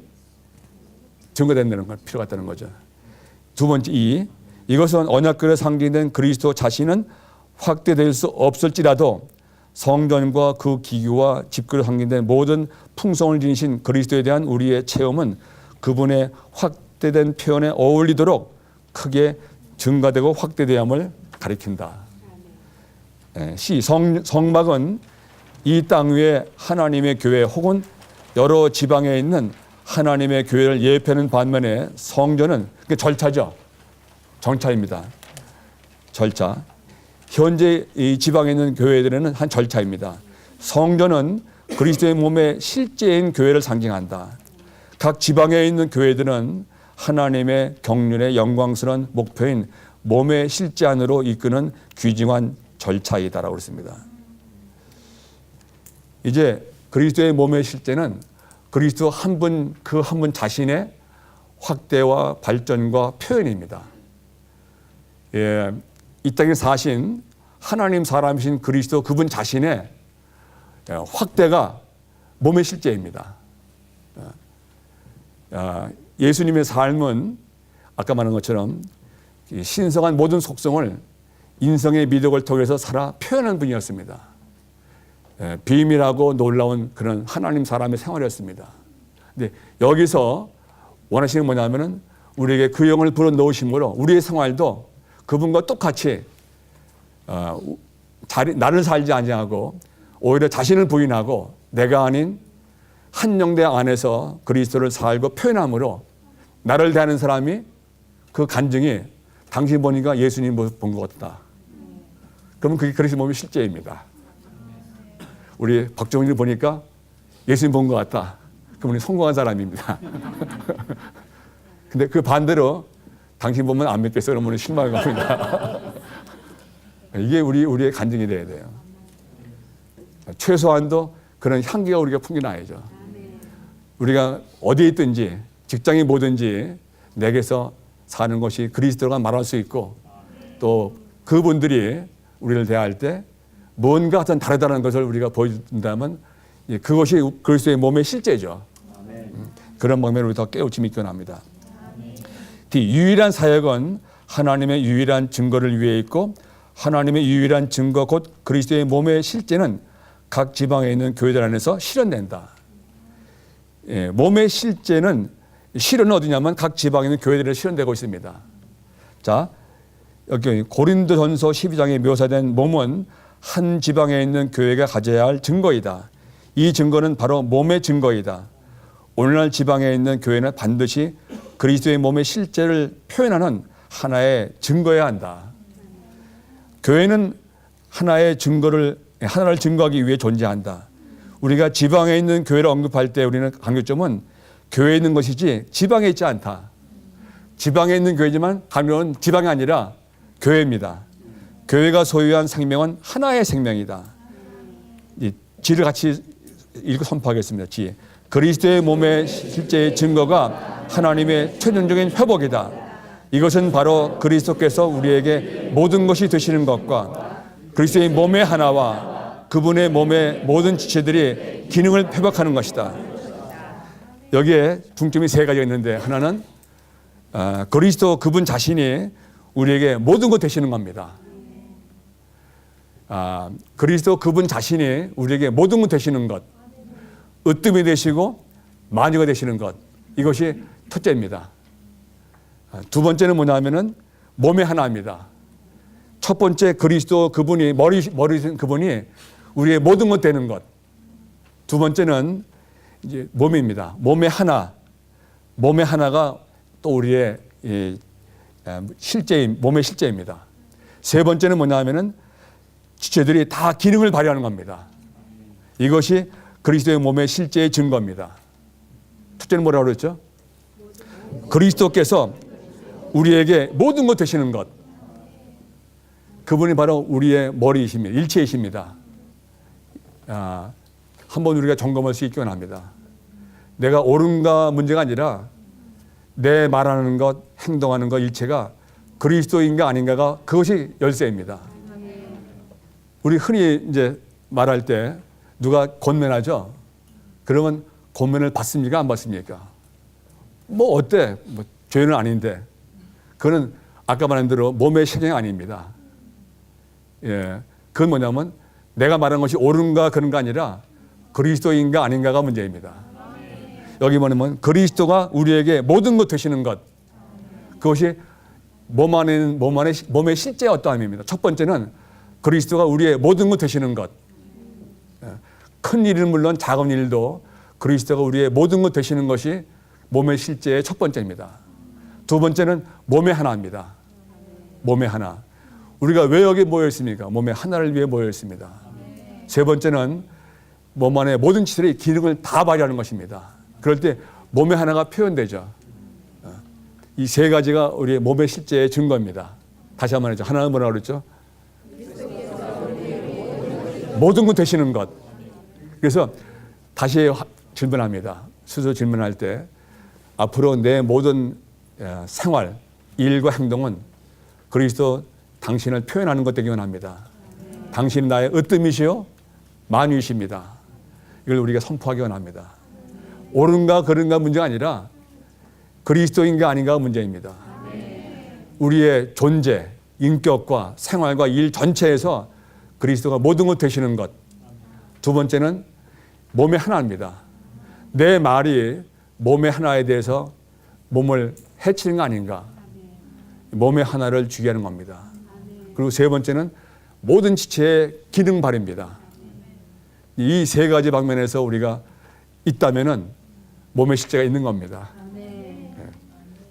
증거된다는 걸 필요가 있다는 거죠. 두 번째, 이것은 언약궤로 상징된 그리스도 자신은 확대될 수 없을지라도 성전과 그 기구와 집교로 상징된 모든 풍성을 지니신 그리스도에 대한 우리의 체험은 그분의 확대된 표현에 어울리도록 크게 증가되고 확대되음을 가리킨다. 성막은 이 땅 위에 하나님의 교회 혹은 여러 지방에 있는 하나님의 교회를 예표하는 반면에 성전은 절차죠. 정차입니다. 절차. 현재 이 지방에 있는 교회들에는 한 절차입니다. 성전은 그리스도의 몸의 실제인 교회를 상징한다. 각 지방에 있는 교회들은 하나님의 경륜의 영광스러운 목표인 몸의 실제 안으로 이끄는 귀중한 절차이다라고 그랬습니다. 이제 그리스도의 몸의 실제는 그리스도 한 분, 그 한 분 자신의 확대와 발전과 표현입니다. 예, 이 땅에 사신 하나님 사람이신 그리스도 그분 자신의 확대가 몸의 실제입니다. 예수님의 삶은 아까 말한 것처럼 신성한 모든 속성을 인성의 미덕을 통해서 살아 표현한 분이었습니다. 비밀하고 놀라운 그런 하나님 사람의 생활이었습니다. 근데 여기서 원하시는 뭐냐면은 우리에게 그 영을 불어 넣으심으로 우리의 생활도 그분과 똑같이 나를 살지 아니하고 오히려 자신을 부인하고 내가 아닌 한 영대 안에서 그리스도를 살고 표현함으로 나를 대하는 사람이 그 간증이 당신 보니까 예수님 본 것 같다. 그러면 그게 그리스도 몸의 실제입니다. 우리 박정희를 보니까 예수님 본 것 같다. 그분이 성공한 사람입니다. 근데 그 반대로 당신 보면 안 믿겠어. 그러면 실망을 갑니다. 이게 우리의 간증이 돼야 돼요. 최소한도 그런 향기가 우리가 풍겨나야죠. 우리가 어디에 있든지 직장이 뭐든지 내게서 사는 것이 그리스도가 말할 수 있고 또 그분들이 우리를 대할 때 뭔가 좀 다르다는 것을 우리가 보여준다면 그것이 그리스도의 몸의 실제죠. 그런 방면으로 우리 더 깨우침이 있건합니다. 유일한 사역은 하나님의 유일한 증거를 위해 있고 하나님의 유일한 증거 곧 그리스도의 몸의 실제는 각 지방에 있는 교회들 안에서 실현된다. 몸의 실제는 실현은 어디냐면 각 지방에 있는 교회들에 실현되고 있습니다. 자, 여기 고린도전서 12장에 묘사된 몸은 한 지방에 있는 교회가 가져야 할 증거이다. 이 증거는 바로 몸의 증거이다. 오늘날 지방에 있는 교회는 반드시 그리스도의 몸의 실제를 표현하는 하나의 증거여야 한다. 교회는 하나를 증거하기 위해 존재한다. 우리가 지방에 있는 교회를 언급할 때 우리는 강조점은 교회에 있는 것이지 지방에 있지 않다. 지방에 있는 교회지만 가면 지방이 아니라 교회입니다. 교회가 소유한 생명은 하나의 생명이다. 이 지를 같이 읽고 선포하겠습니다. 지. 그리스도의 몸의 실제의 증거가 하나님의 최종적인 회복이다. 이것은 바로 그리스도께서 우리에게 모든 것이 되시는 것과 그리스도의 몸의 하나와 그분의 몸의 모든 지체들이 기능을 회복하는 것이다. 여기에 중점이 3가지가 있는데 하나는 그리스도 그분 자신이 우리에게 모든 것 되시는 겁니다. 그리스도 그분 자신이 우리에게 모든 것 되시는 것, 으뜸이 되시고 마녀가 되시는 것, 이것이 첫째입니다. 두 번째는 뭐냐면은 몸의 하나입니다. 첫 번째 그리스도 그분이 머리신 그분이 우리의 모든 것 되는 것. 두 번째는 이제 몸입니다. 몸의 하나가 또 우리의 몸의 실제입니다. 세 번째는 뭐냐면은 지체들이 다 기능을 발휘하는 겁니다. 이것이 그리스도의 몸의 실제의 증거입니다. 첫째는 뭐라고 그랬죠? 그리스도께서 우리에게 모든 것 되시는 것. 그분이 바로 우리의 머리이십니다. 일체이십니다. 한번 우리가 점검할 수 있기 원합니다. 내가 옳은가 문제가 아니라 내 말하는 것, 행동하는 것 일체가 그리스도인가 아닌가가 그것이 열쇠입니다. 우리 흔히 이제 말할 때 누가 권면하죠? 그러면 권면을 받습니까? 안 받습니까? 뭐 어때? 뭐 죄는 아닌데. 그거는 아까 말한 대로 몸의 실행이 아닙니다. 예, 그건 뭐냐면 내가 말한 것이 옳은가 그런가 아니라 그리스도인가 아닌가가 문제입니다. 여기 뭐냐면 그리스도가 우리에게 모든 것 되시는 것. 그것이 몸의 실제 어떠함입니다. 첫 번째는 그리스도가 우리의 모든 것 되시는 것. 큰 일은 물론 작은 일도 그리스도가 우리의 모든 것 되시는 것이 몸의 실제의 첫 번째입니다. 두 번째는 몸의 하나입니다. 몸의 하나. 우리가 왜 여기 모여 있습니까? 몸의 하나를 위해 모여 있습니다. 세 번째는 몸 안의 모든 지체들의 기능을 다 발휘하는 것입니다. 그럴 때 몸의 하나가 표현되죠. 이 세 가지가 우리의 몸의 실제의 증거입니다. 다시 한번 하죠. 하나는 뭐라고 그랬죠? 모든 것 되시는 것. 그래서 다시 질문합니다. 스스로 질문할 때 앞으로 내 모든 생활, 일과 행동은 그리스도 당신을 표현하는 것 되기 원합니다. 당신은 나의 으뜸이시요 만유이십니다. 이걸 우리가 선포하기 원합니다. 옳은가 그른가 문제가 아니라 그리스도인가 아닌가가 문제입니다. 우리의 존재, 인격과 생활과 일 전체에서 그리스도가 모든 것 되시는 것. 두 번째는 몸의 하나입니다. 내 말이 몸의 하나에 대해서 몸을 해치는 거 아닌가. 몸의 하나를 주게 하는 겁니다. 그리고 세 번째는 모든 지체의 기능 발휘입니다. 이 세 가지 방면에서 우리가 있다면은 몸의 실제가 있는 겁니다.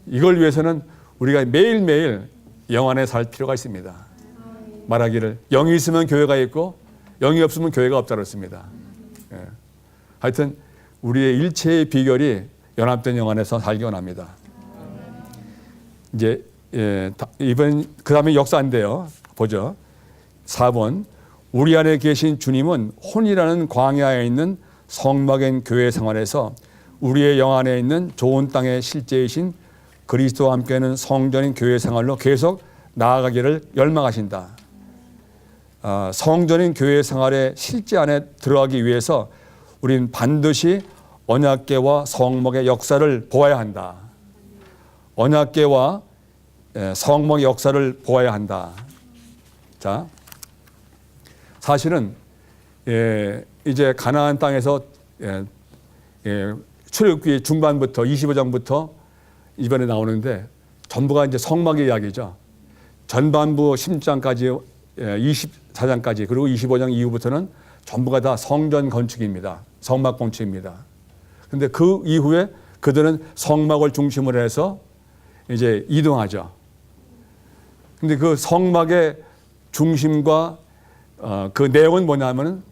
이걸 위해서는 우리가 매일매일 영 안에 살 필요가 있습니다. 말하기를 영이 있으면 교회가 있고 영이 없으면 교회가 없다고 했습니다. 하여튼 우리의 일체의 비결이 연합된 영 안에서 살기 원합니다. 이제 이번 그 다음에 역사인데요. 보죠. 4번 우리 안에 계신 주님은 혼이라는 광야에 있는 성막인 교회 생활에서 우리의 영 안에 있는 좋은 땅의 실제이신 그리스도와 함께하는 성전인 교회 생활로 계속 나아가기를 열망하신다. 성전인 교회 생활의 실제 안에 들어가기 위해서 우리는 반드시 언약궤와 성막의 역사를 보아야 한다. 언약궤와 성막의 역사를 보아야 한다. 자, 사실은 이제 가나안 땅에서 출애굽기 중반부터 25장부터 이번에 나오는데 전부가 이제 성막의 이야기죠. 전반부 10장까지 24장까지 그리고 25장 이후부터는 전부가 다 성전 건축입니다. 성막 건축입니다. 그런데 그 이후에 그들은 성막을 중심으로 해서 이제 이동하죠. 근데 그 성막의 중심과 그 내용은 뭐냐면은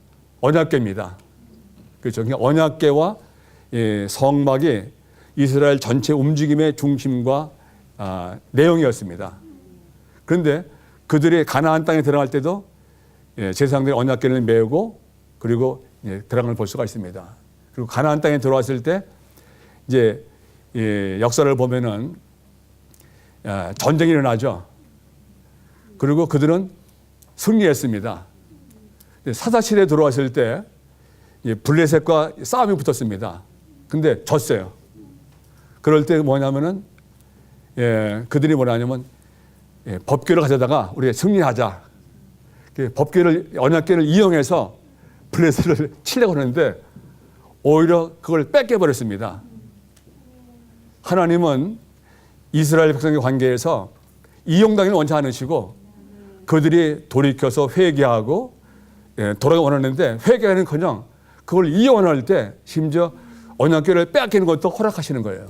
언약궤입니다. 그렇죠. 그러니까 언약궤와 성막이 이스라엘 전체 움직임의 중심과 내용이었습니다. 그런데 그들이 가나안 땅에 들어갈 때도 제사장들이 언약궤를 메우고 그리고 들어간 걸 볼 수가 있습니다. 그리고 가나안 땅에 들어왔을 때 이제 역사를 보면은 전쟁이 일어나죠. 그리고 그들은 승리했습니다. 사사실에 들어왔을 때 블레셋과 싸움이 붙었습니다. 근데 졌어요. 그럴 때 뭐냐면은 그들이 뭐냐면 법궤를 가져다가 우리가 승리하자. 법궤를 언약궤를 이용해서 블레셋을 치려고 하는데 오히려 그걸 뺏겨버렸습니다. 하나님은 이스라엘 백성의 관계에서 이용당을 원치 않으시고 그들이 돌이켜서 회개하고 돌아가 원하는데 회개하는커녕 그걸 이용할 때 심지어 언약궤를 빼앗기는 것도 허락하시는 거예요.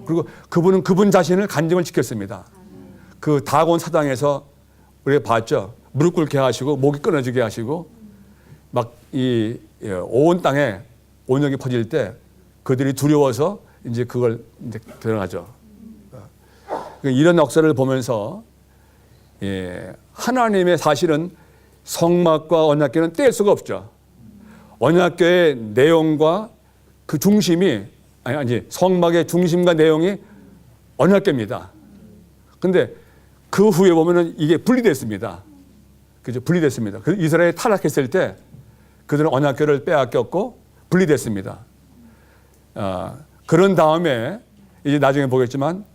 그리고 그분은 그분 자신을 간증을 지켰습니다. 그 다곤 사당에서 우리가 봤죠. 무릎 꿇게 하시고 목이 끊어지게 하시고 막 이 온 땅에 온역이 퍼질 때 그들이 두려워서 이제 그걸 이제 들어가죠. 이런 역사를 보면서 하나님의 사실은 성막과 언약궤는 뗄 수가 없죠. 언약궤의 내용과 그 중심이 아니 성막의 중심과 내용이 언약궤입니다. 근데 그 후에 보면은 이게 분리됐습니다. 그죠? 분리됐습니다. 그 이스라엘이 타락했을 때 그들은 언약궤를 빼앗겼고 분리됐습니다. 그런 다음에 이제 나중에 보겠지만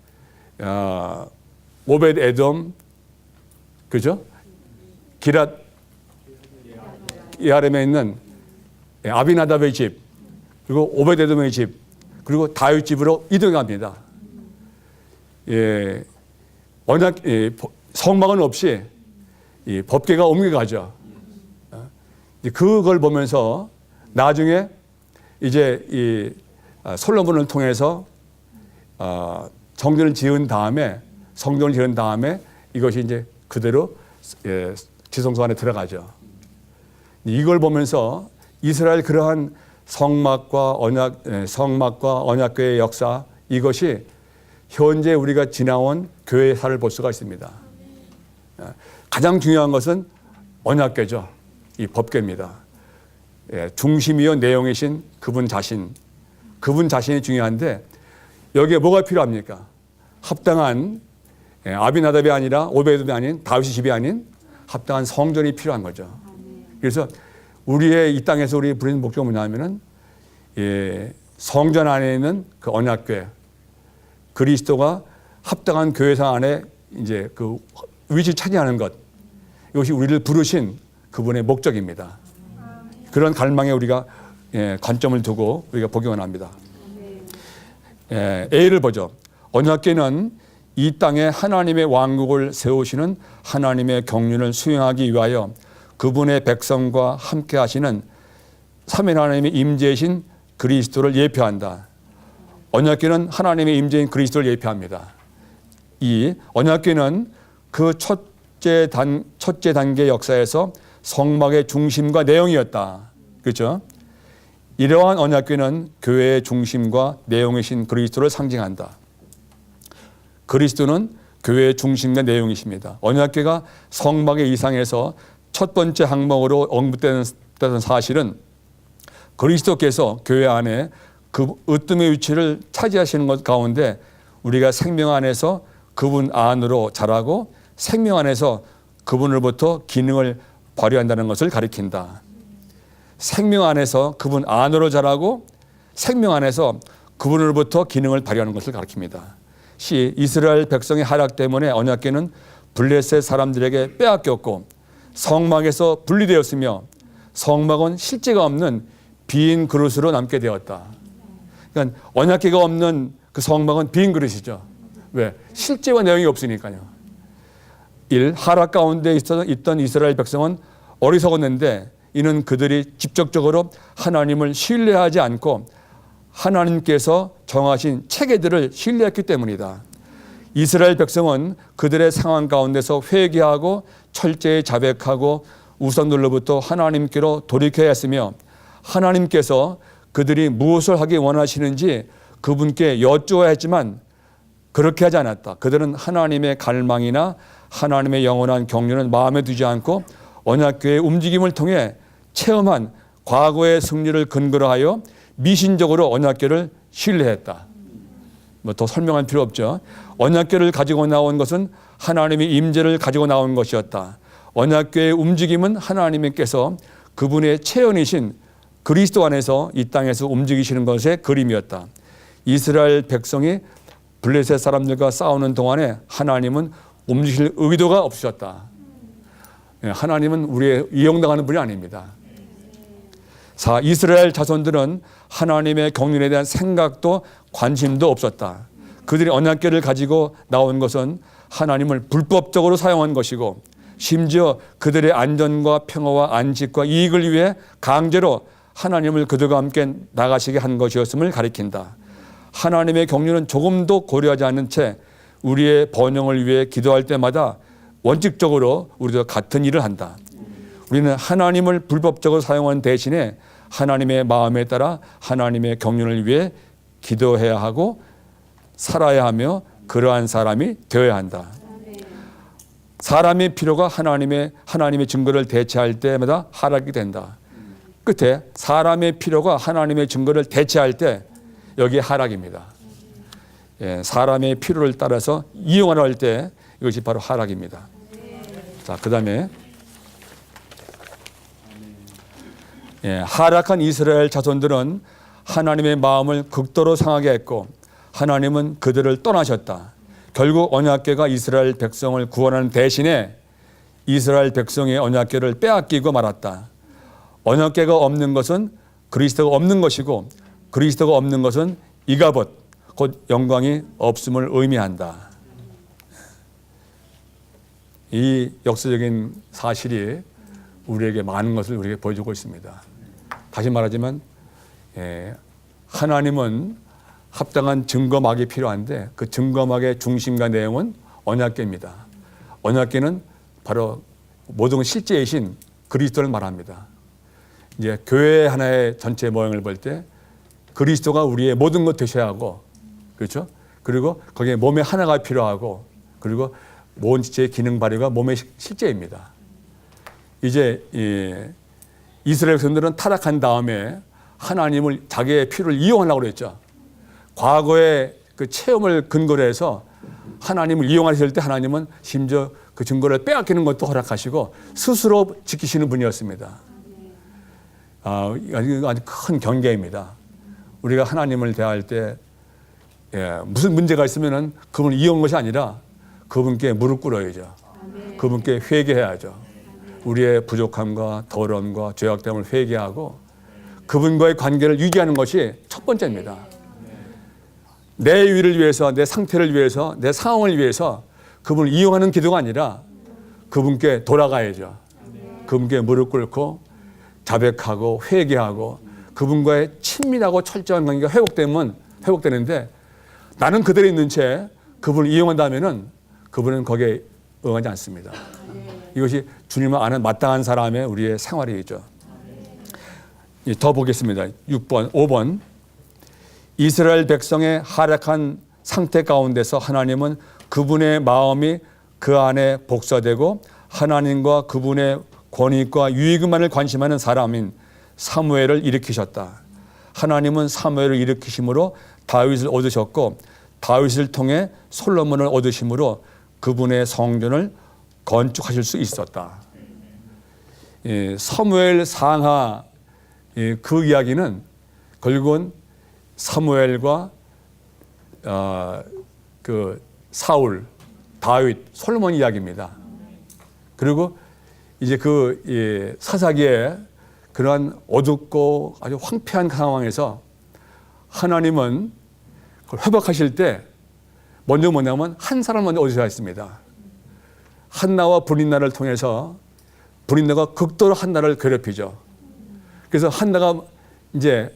오벳 에돔, 그죠? 기랏 야렘에 있는 아비나답의 집, 그리고 오벳 에돔의 집, 그리고 다윗 집으로 이동합니다. 언약 성막은 없이 이 법궤가 옮겨가죠. 그걸 보면서 나중에 이제 이 솔로몬을 통해서 성전을 지은 다음에 이것이 이제 그대로 지성소 안에 들어가죠. 이걸 보면서 이스라엘 그러한 성막과 언약궤의 역사, 이것이 현재 우리가 지나온 교회사를 볼 수가 있습니다. 가장 중요한 것은 언약궤죠. 이 법궤입니다. 중심이요 내용이신 그분 자신이 중요한데 여기에 뭐가 필요합니까? 합당한 아비나답이 아니라 오베돔이 아닌 다윗의 집이 아닌 합당한 성전이 필요한 거죠. 그래서 우리의 이 땅에서 우리 부르는 목적은 뭐냐면은 성전 안에 있는 그 언약궤, 그리스도가 합당한 교회사 안에 이제 그 위치를 차지하는 것, 이것이 우리를 부르신 그분의 목적입니다. 그런 갈망에 우리가 관점을 두고 우리가 복용을 합니다. A를 보죠. 언약궤는 이 땅에 하나님의 왕국을 세우시는 하나님의 경륜을 수행하기 위하여 그분의 백성과 함께 하시는 삼위 하나님의 임재이신 그리스도를 예표한다. 언약궤는 하나님의 임재인 그리스도를 예표합니다. 이 언약궤는 그 첫째 단계 역사에서 성막의 중심과 내용이었다. 그렇죠? 이러한 언약궤는 교회의 중심과 내용이신 그리스도를 상징한다. 그리스도는 교회의 중심과 내용이십니다. 언약궤가 성막의 이상에서 첫 번째 항목으로 언급되는 사실은 그리스도께서 교회 안에 그 으뜸의 위치를 차지하시는 것 가운데 우리가 생명 안에서 그분 안으로 자라고 생명 안에서 그분으로부터 기능을 발휘한다는 것을 가리킨다. 생명 안에서 그분 안으로 자라고 생명 안에서 그분으로부터 기능을 발휘하는 것을 가리킵니다. 이스라엘 백성의 하락 때문에 언약궤는 블레셋 사람들에게 빼앗겼고 성막에서 분리되었으며 성막은 실제가 없는 빈 그릇으로 남게 되었다. 그러니까 언약궤가 없는 그 성막은 빈 그릇이죠. 왜? 실제와 내용이 없으니까요. 하락 가운데 있던 이스라엘 백성은 어리석었는데 이는 그들이 직접적으로 하나님을 신뢰하지 않고 하나님께서 정하신 체계들을 신뢰했기 때문이다. 이스라엘 백성은 그들의 상황 가운데서 회개하고 철저히 자백하고 우선들로부터 하나님께로 돌이켜야 했으며 하나님께서 그들이 무엇을 하기 원하시는지 그분께 여쭈어야 했지만 그렇게 하지 않았다. 그들은 하나님의 갈망이나 하나님의 영원한 경륜을 마음에 두지 않고 언약궤의 움직임을 통해 체험한 과거의 승리를 근거로 하여 미신적으로 언약궤를 신뢰했다. 뭐 더 설명할 필요 없죠. 언약궤를 가지고 나온 것은 하나님의 임재를 가지고 나온 것이었다. 언약궤의 움직임은 하나님께서 그분의 체현이신 그리스도 안에서 이 땅에서 움직이시는 것의 그림이었다. 이스라엘 백성이 블레셋 사람들과 싸우는 동안에 하나님은 움직일 의도가 없으셨다. 하나님은 우리의 이용당하는 분이 아닙니다. 이스라엘 자손들은 하나님의 경륜에 대한 생각도 관심도 없었다. 그들이 언약궤를 가지고 나온 것은 하나님을 불법적으로 사용한 것이고 심지어 그들의 안전과 평화와 안식과 이익을 위해 강제로 하나님을 그들과 함께 나가시게 한 것이었음을 가리킨다. 하나님의 경륜은 조금도 고려하지 않는 채 우리의 번영을 위해 기도할 때마다 원칙적으로 우리도 같은 일을 한다. 우리는 하나님을 불법적으로 사용한 대신에 하나님의 마음에 따라 하나님의 경륜을 위해 기도해야 하고 살아야 하며 그러한 사람이 되어야 한다. 사람의 필요가 하나님의 증거를 대체할 때마다 하락이 된다. 끝에 사람의 필요가 하나님의 증거를 대체할 때 여기 하락입니다. 예, 사람의 필요를 따라서 이용하려 할 때 이것이 바로 하락입니다. 자, 그 다음에 하락한 이스라엘 자손들은 하나님의 마음을 극도로 상하게 했고 하나님은 그들을 떠나셨다. 결국 언약궤가 이스라엘 백성을 구원하는 대신에 이스라엘 백성의 언약궤를 빼앗기고 말았다. 언약궤가 없는 것은 그리스도가 없는 것이고 그리스도가 없는 것은 이가봇 곧 영광이 없음을 의미한다. 이 역사적인 사실이 우리에게 많은 것을 우리에게 보여주고 있습니다. 다시 말하지만 하나님은 합당한 증거막이 필요한데 그 증거막의 중심과 내용은 언약궤입니다. 언약궤는 바로 모든 실제이신 그리스도를 말합니다. 이제 교회 하나의 전체 모양을 볼 때 그리스도가 우리의 모든 것 되셔야 하고, 그렇죠? 그리고 거기에 몸의 하나가 필요하고, 그리고 모든 지체의 기능 발휘가 몸의 실제입니다. 이제 이스라엘 백성들은 타락한 다음에 하나님을 자기의 피를 이용하려고 그랬죠. 과거의 그 체험을 근거로 해서 하나님을 이용하실 때 하나님은 심지어 그 증거를 빼앗기는 것도 허락하시고 스스로 지키시는 분이었습니다. 아주 큰 경계입니다. 우리가 하나님을 대할 때 무슨 문제가 있으면은 그분을 이용한 것이 아니라 그분께 무릎 꿇어야죠. 그분께 회개해야죠. 우리의 부족함과 더러움과 죄악됨을 회개하고 그분과의 관계를 유지하는 것이 첫 번째입니다. 내 위를 위해서, 내 상태를 위해서, 내 상황을 위해서 그분을 이용하는 기도가 아니라 그분께 돌아가야죠. 그분께 무릎 꿇고 자백하고 회개하고 그분과의 친밀하고 철저한 관계가 회복되는데 나는 그대로 있는 채 그분을 이용한다면은 그분은 거기에 응하지 않습니다. 이것이 주님을 아는 마땅한 사람의 우리의 생활이죠. 더 보겠습니다. 6번, 5번. 이스라엘 백성의 하락한 상태 가운데서 하나님은 그분의 마음이 그 안에 복사되고 하나님과 그분의 권익과 유익만을 관심하는 사람인 사무엘을 일으키셨다. 하나님은 사무엘을 일으키심으로 다윗을 얻으셨고 다윗을 통해 솔로몬을 얻으심으로 그분의 성전을 건축하실 수 있었다. 사무엘 상하 그 이야기는 결국은 사무엘과 그 사울, 다윗, 솔로몬 이야기입니다. 그리고 이제 그 사사기에 그러한 어둡고 아주 황폐한 상황에서 하나님은 그걸 회복하실 때 먼저 뭐냐면 한 사람 먼저 얻으셔야 했습니다. 한나와 브린나를 통해서 브린나가 극도로 한나를 괴롭히죠. 그래서 한나가 이제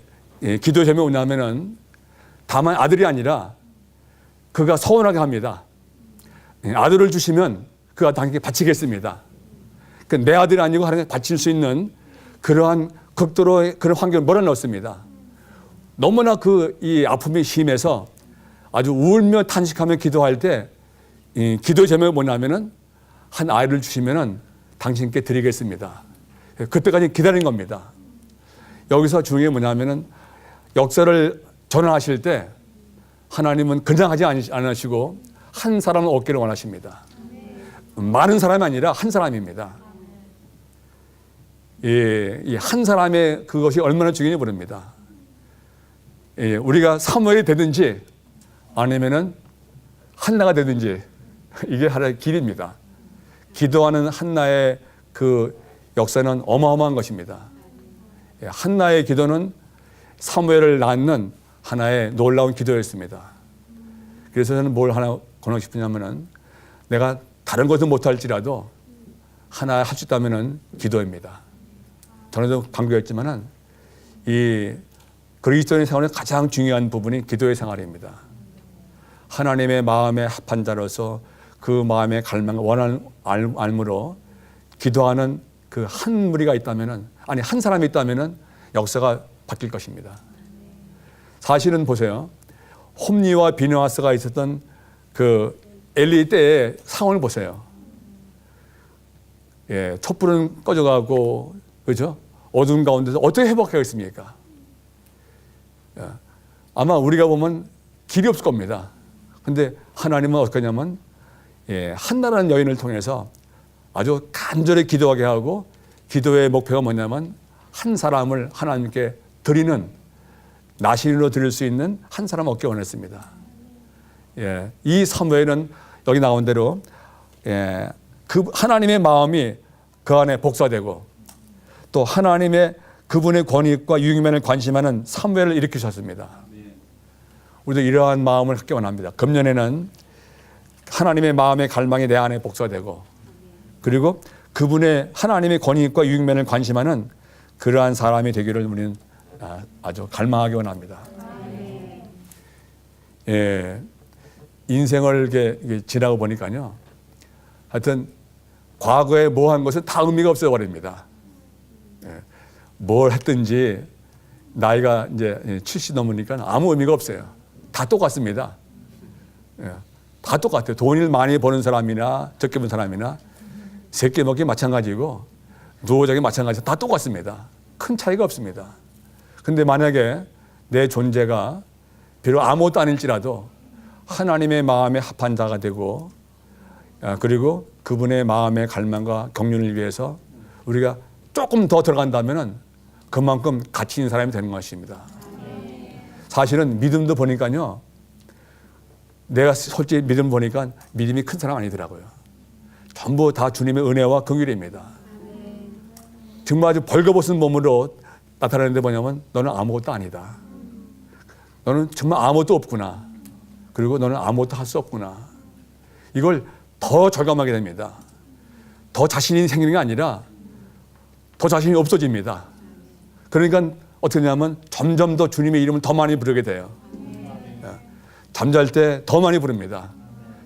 기도 제목이 뭐냐면은 다만 아들이 아니라 그가 서운하게 합니다. 아들을 주시면 그가 당신께 바치겠습니다. 내 아들이 아니고 하나님께 바칠 수 있는 그러한 극도로 그런 환경을 몰아넣었습니다. 너무나 이 아픔이 심해서 아주 울며 탄식하며 기도할 때 기도 제목이 뭐냐면은 한 아이를 주시면은 당신께 드리겠습니다. 그때까지 기다린 겁니다. 여기서 중요한 게 뭐냐면은 역사를 전환하실 때 하나님은 그냥 하지 않으시고 한 사람을 얻기를 원하십니다. 많은 사람이 아니라 한 사람입니다. 이 한 사람의 그것이 얼마나 중요한지 모릅니다. 우리가 사무엘이 되든지 아니면은 한나가 되든지 이게 하나의 길입니다. 기도하는 한나의 그 역사는 어마어마한 것입니다. 한나의 기도는 사무엘을 낳는 하나의 놀라운 기도였습니다. 그래서 저는 뭘 하나 권하고 싶으냐면은 내가 다른 것은 못할지라도 하나 할 수 있다면은 기도입니다. 전에도 강조했지만은 이 그리스도인의 생활의 가장 중요한 부분이 기도의 생활입니다. 하나님의 마음에 합한 자로서 그 마음의 갈망, 원하는 알므로 기도하는 그 한 무리가 있다면은, 아니 한 사람이 있다면은 역사가 바뀔 것입니다. 사실은 보세요. 홈리와 비느하스가 있었던 그 엘리 때의 상황을 보세요. 예, 촛불은 꺼져가고, 그죠? 어두운 가운데서 어떻게 회복하겠습니까? 예, 아마 우리가 보면 길이 없을 겁니다. 근데 하나님은 어떻게 하냐면, 예, 한나라는 여인을 통해서 아주 간절히 기도하게 하고, 기도의 목표가 뭐냐면 한 사람을 하나님께 드리는, 나신으로 드릴 수 있는 한 사람 얻기 원했습니다. 예, 이 사무엘은 여기 나온 대로, 예, 그 하나님의 마음이 그 안에 복사되고, 또 하나님의 그분의 권위과 유익면을 관심하는 사무엘을 일으키셨습니다. 우리도 이러한 마음을 갖기 원합니다. 금년에는 하나님의 마음의 갈망이 내 안에 복사되고, 그리고 그분의 하나님의 권위과 유익면을 관심하는 그러한 사람이 되기를 우리는 아주 갈망하기 원합니다. 예, 인생을 이렇게 지나고 보니까요, 하여튼 과거에 뭐 한 것은 다 의미가 없어 버립니다. 예, 뭘 했든지 나이가 이제 70 넘으니까 아무 의미가 없어요. 다 똑같습니다. 예, 다 똑같아요. 돈을 많이 버는 사람이나 적게 버는 사람이나 새끼 먹기 마찬가지고 노적이 마찬가지고 다 똑같습니다. 큰 차이가 없습니다. 근데 만약에 내 존재가 비록 아무것도 아닐지라도 하나님의 마음에 합한 자가 되고, 그리고 그분의 마음의 갈망과 경륜을 위해서 우리가 조금 더 들어간다면 그만큼 가치 있는 사람이 되는 것입니다. 사실은 믿음도 보니까요, 내가 솔직히 믿음 보니까 믿음이 큰 사람 아니더라고요. 전부 다 주님의 은혜와 긍휼입니다. 정말 아주 벌거벗은 몸으로 나타나는데 뭐냐면 너는 아무것도 아니다. 너는 정말 아무것도 없구나. 그리고 너는 아무것도 할 수 없구나. 이걸 더 절감하게 됩니다. 더 자신이 생기는 게 아니라 더 자신이 없어집니다. 그러니까 어떻게 되냐면 점점 더 주님의 이름을 더 많이 부르게 돼요. 잠잘 때 더 많이 부릅니다.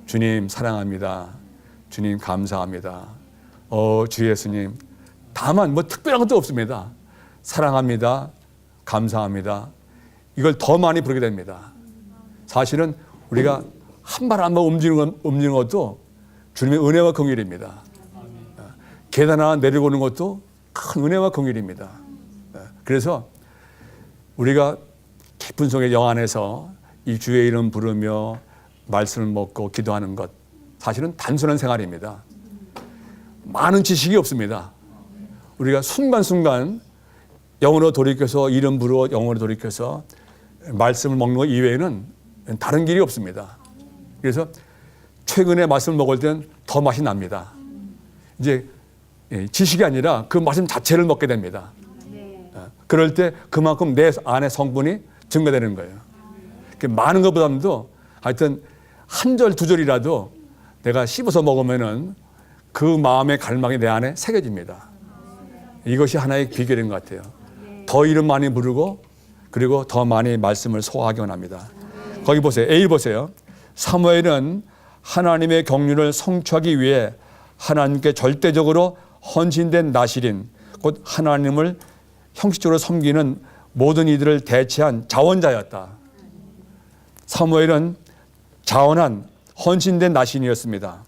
주님 사랑합니다. 주님 감사합니다. 주 예수님. 다만 뭐 특별한 것도 없습니다. 사랑합니다. 감사합니다. 이걸 더 많이 부르게 됩니다. 사실은 우리가 한 발 한 발 움직이는 것도 주님의 은혜와 긍휼입니다. 계단 하나 내려오는 것도 큰 은혜와 긍휼입니다. 그래서 우리가 깊은 속의 영 안에서 이 주의 이름 부르며 말씀을 먹고 기도하는 것, 사실은 단순한 생활입니다. 많은 지식이 없습니다. 우리가 순간순간 영으로 돌이켜서 이름 부르어 영으로 돌이켜서 말씀을 먹는 것 이외에는 다른 길이 없습니다. 그래서 최근에 말씀을 먹을 때는 더 맛이 납니다. 이제 지식이 아니라 그 말씀 자체를 먹게 됩니다. 그럴 때 그만큼 내 안의 성분이 증가되는 거예요. 많은 것보다도 하여튼 한 절 두 절이라도 내가 씹어서 먹으면은 그 마음의 갈망이 내 안에 새겨집니다. 이것이 하나의 비결인 것 같아요. 더 이름 많이 부르고, 그리고 더 많이 말씀을 소화하기 원합니다. 거기 보세요. A 보세요. 사무엘은 하나님의 경륜을 성취하기 위해 하나님께 절대적으로 헌신된 나실인, 곧 하나님을 형식적으로 섬기는 모든 이들을 대체한 자원자였다. 사무엘은 자원한 헌신된 나신이었습니다.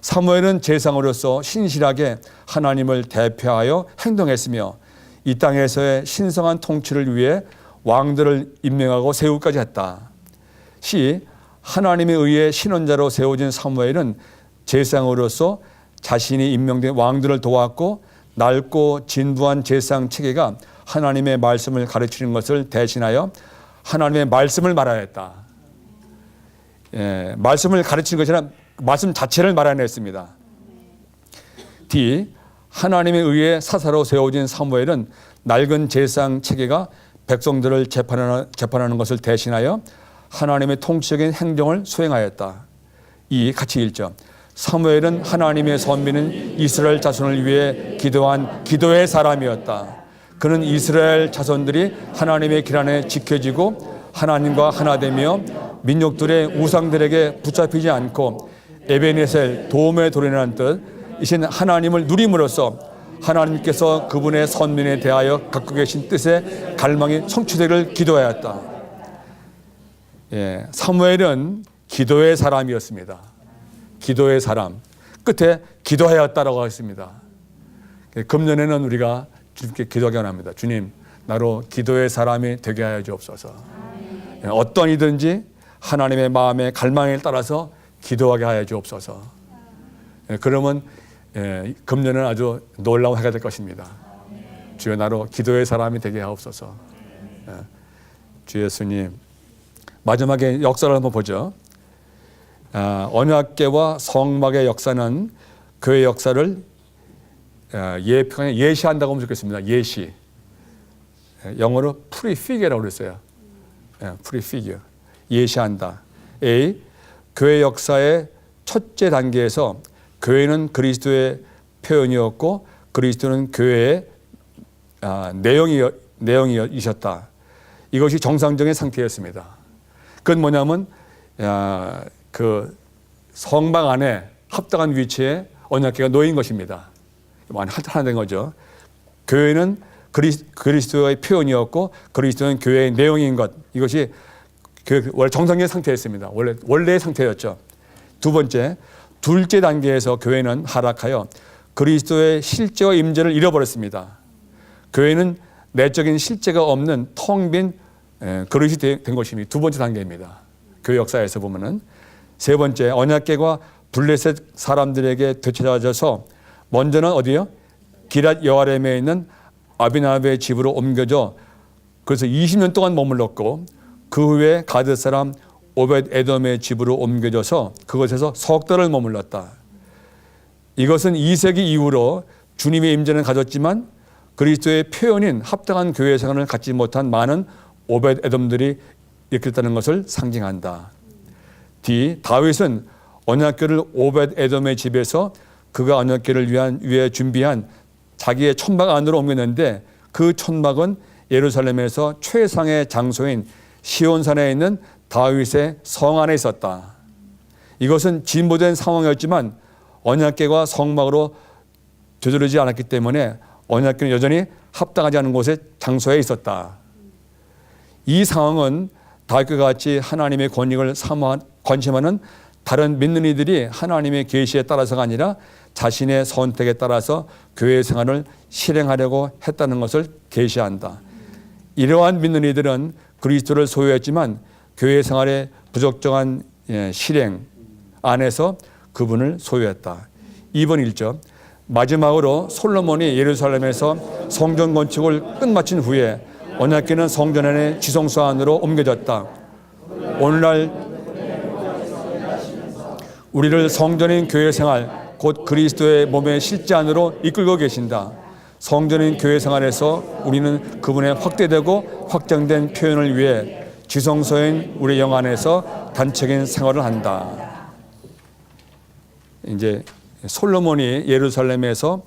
사무엘은 제사장으로서 신실하게 하나님을 대표하여 행동했으며 이 땅에서의 신성한 통치를 위해 왕들을 임명하고 세우기까지 했다. 시 하나님에 의해 신원자로 세워진 사무엘은 제사장으로서 자신이 임명된 왕들을 도왔고, 넓고 진부한 제사장 체계가 하나님의 말씀을 가르치는 것을 대신하여 하나님의 말씀을 말하였다. 예, 말씀을 가르치는 것이 아니라 말씀 자체를 말하였습니다. D. 하나님에 의해 사사로 세워진 사무엘은 낡은 제사장 체계가 백성들을 재판하는 것을 대신하여 하나님의 통치적인 행정을 수행하였다. 이 같이 읽죠. 사무엘은 하나님의 선민인 이스라엘 자손을 위해 기도한 기도의 사람이었다. 그는 이스라엘 자손들이 하나님의 길 안에 지켜지고 하나님과 하나 되며 민족들의 우상들에게 붙잡히지 않고 에베네셀 도움의 돌이라는 뜻이신 하나님을 누림으로써 하나님께서 그분의 선민에 대하여 갖고 계신 뜻의 갈망이 성취되기를 기도하였다. 사무엘은 기도의 사람이었습니다. 기도의 사람. 끝에 기도하였다라고 했습니다. 금년에는 우리가 주님께 기도하기 원합니다. 주님, 나로 기도의 사람이 되게 하여 주옵소서. 어떤 이든지 하나님의 마음의 갈망에 따라서 기도하게 하여 주옵소서. 그러면 금년은 아주 놀라운 해가 될 것입니다. 주여, 나로 기도의 사람이 되게 하옵소서. 주 예수님, 마지막에 역사를 한번 보죠. 언약궤와 성막의 역사는 교회 역사를 예시한다고 하면 좋겠습니다. 예시. 영어로 prefigure라고 그랬어요. prefigure. 예시한다. A. 교회 역사의 첫째 단계에서 교회는 그리스도의 표현이었고 그리스도는 교회의 내용이셨다. 이것이 정상적인 상태였습니다. 그건 뭐냐면 그 성막 안에 합당한 위치에 언약궤가 놓인 것입니다. 하나 된 거죠. 교회는 그리스도의 표현이었고 그리스도는 교회의 내용인 것. 이것이 원래 정상적인 상태였습니다. 원래의 상태였죠. 두 번째, 둘째 단계에서 교회는 하락하여 그리스도의 실제와 임재를 잃어버렸습니다. 교회는 내적인 실제가 없는 텅 빈 그릇이 된 것입니다. 두 번째 단계입니다. 교회 역사에서 보면은. 세 번째, 언약궤가 블레셋 사람들에게 되찾아져서 먼저는 어디요? 기랏 여아렘에 있는 아비나답의 집으로 옮겨져 그래서 20년 동안 머물렀고 그 후에 가드 사람 오벳 에돔의 집으로 옮겨져서 그곳에서 석 달을 머물렀다. 이것은 2세기 이후로 주님의 임재는 가졌지만 그리스도의 표현인 합당한 교회 생활을 갖지 못한 많은 오벳 에돔들이 일으켰다는 것을 상징한다. D. 다윗은 언약궤를 오벳 에돔의 집에서 그가 언약궤를 위해 준비한 자기의 천막 안으로 옮겼는데 그 천막은 예루살렘에서 최상의 장소인 시온산에 있는 다윗의 성 안에 있었다. 이것은 진보된 상황이었지만 언약궤가 성막으로 되돌리지 않았기 때문에 언약궤는 여전히 합당하지 않은 곳에 장소에 있었다. 이 상황은 다윗과 같이 하나님의 권위를 관심하는 다른 믿는 이들이 하나님의 계시에 따라서가 아니라 자신의 선택에 따라서 교회 생활을 실행하려고 했다는 것을 계시한다. 이러한 믿는 이들은 그리스도를 소유했지만 교회 생활의 부적정한 실행 안에서 그분을 소유했다. 2번 1절. 마지막으로 솔로몬이 예루살렘에서 성전 건축을 끝마친 후에 언약궤는 성전 안의 지성소 안으로 옮겨졌다. 오늘날 우리를 성전인 교회 생활 곧 그리스도의 몸의 실제 안으로 이끌고 계신다. 성전인 교회 생활에서 우리는 그분의 확대되고 확장된 표현을 위해 지성소인 우리 영 안에서 단적인 생활을 한다. 이제 솔로몬이 예루살렘에서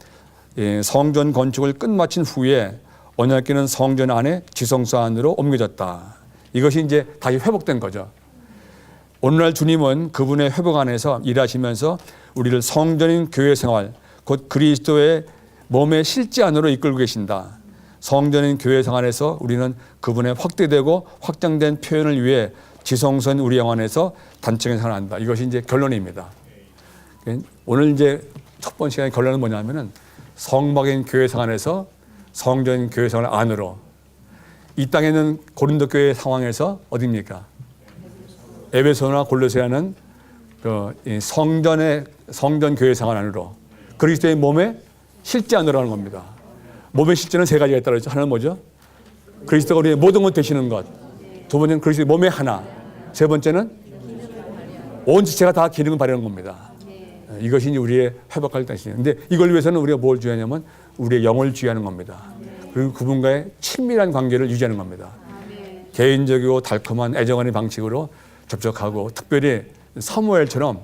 성전 건축을 끝마친 후에 언약궤는 성전 안에 지성소 안으로 옮겨졌다. 이것이 이제 다시 회복된 거죠. 오늘날 주님은 그분의 회복 안에서 일하시면서 우리를 성전인 교회 생활 곧 그리스도의 몸의 실제 안으로 이끌고 계신다. 성전인 교회 생활에서 우리는 그분의 확대되고 확장된 표현을 위해 지성소인 우리 영 안에서 단적인 생활을 한다. 이것이 이제 결론입니다. 오늘 이제 첫 번째 시간의 결론은 뭐냐면은 성막인 교회 생활에서 성전인 교회 생활 안으로 이 땅에 있는 고린도 교회 상황에서 어디입니까? 에베소나 골로새는 성전 교회 생활 안으로 그리스도의 몸의 실제 안으로 하는 겁니다. 몸의 실제는 세 가지가 있다고 했죠. 하나는 뭐죠? 그리스도가 우리의 모든 것 되시는 것. 두 번째는 그리스도의 몸의 하나. 세 번째는 온 지체가 다 기능을 발휘하는 겁니다. 이것이 이제 우리의 회복할 뜻이에요. 근데 이걸 위해서는 우리가 뭘 주의하냐면 우리의 영을 주의하는 겁니다. 그리고 그분과의 친밀한 관계를 유지하는 겁니다. 개인적이고 달콤한 애정하는 방식으로 접촉하고 특별히 사무엘처럼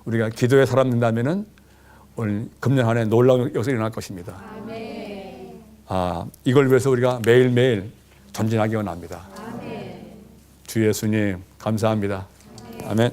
우리가 기도의 사람 된다면은 오늘 금년 한 해 놀라운 역사가 일어날 것입니다. 이걸 위해서 우리가 매일매일 전진하기 원합니다. 주 예수님 감사합니다. 아멘.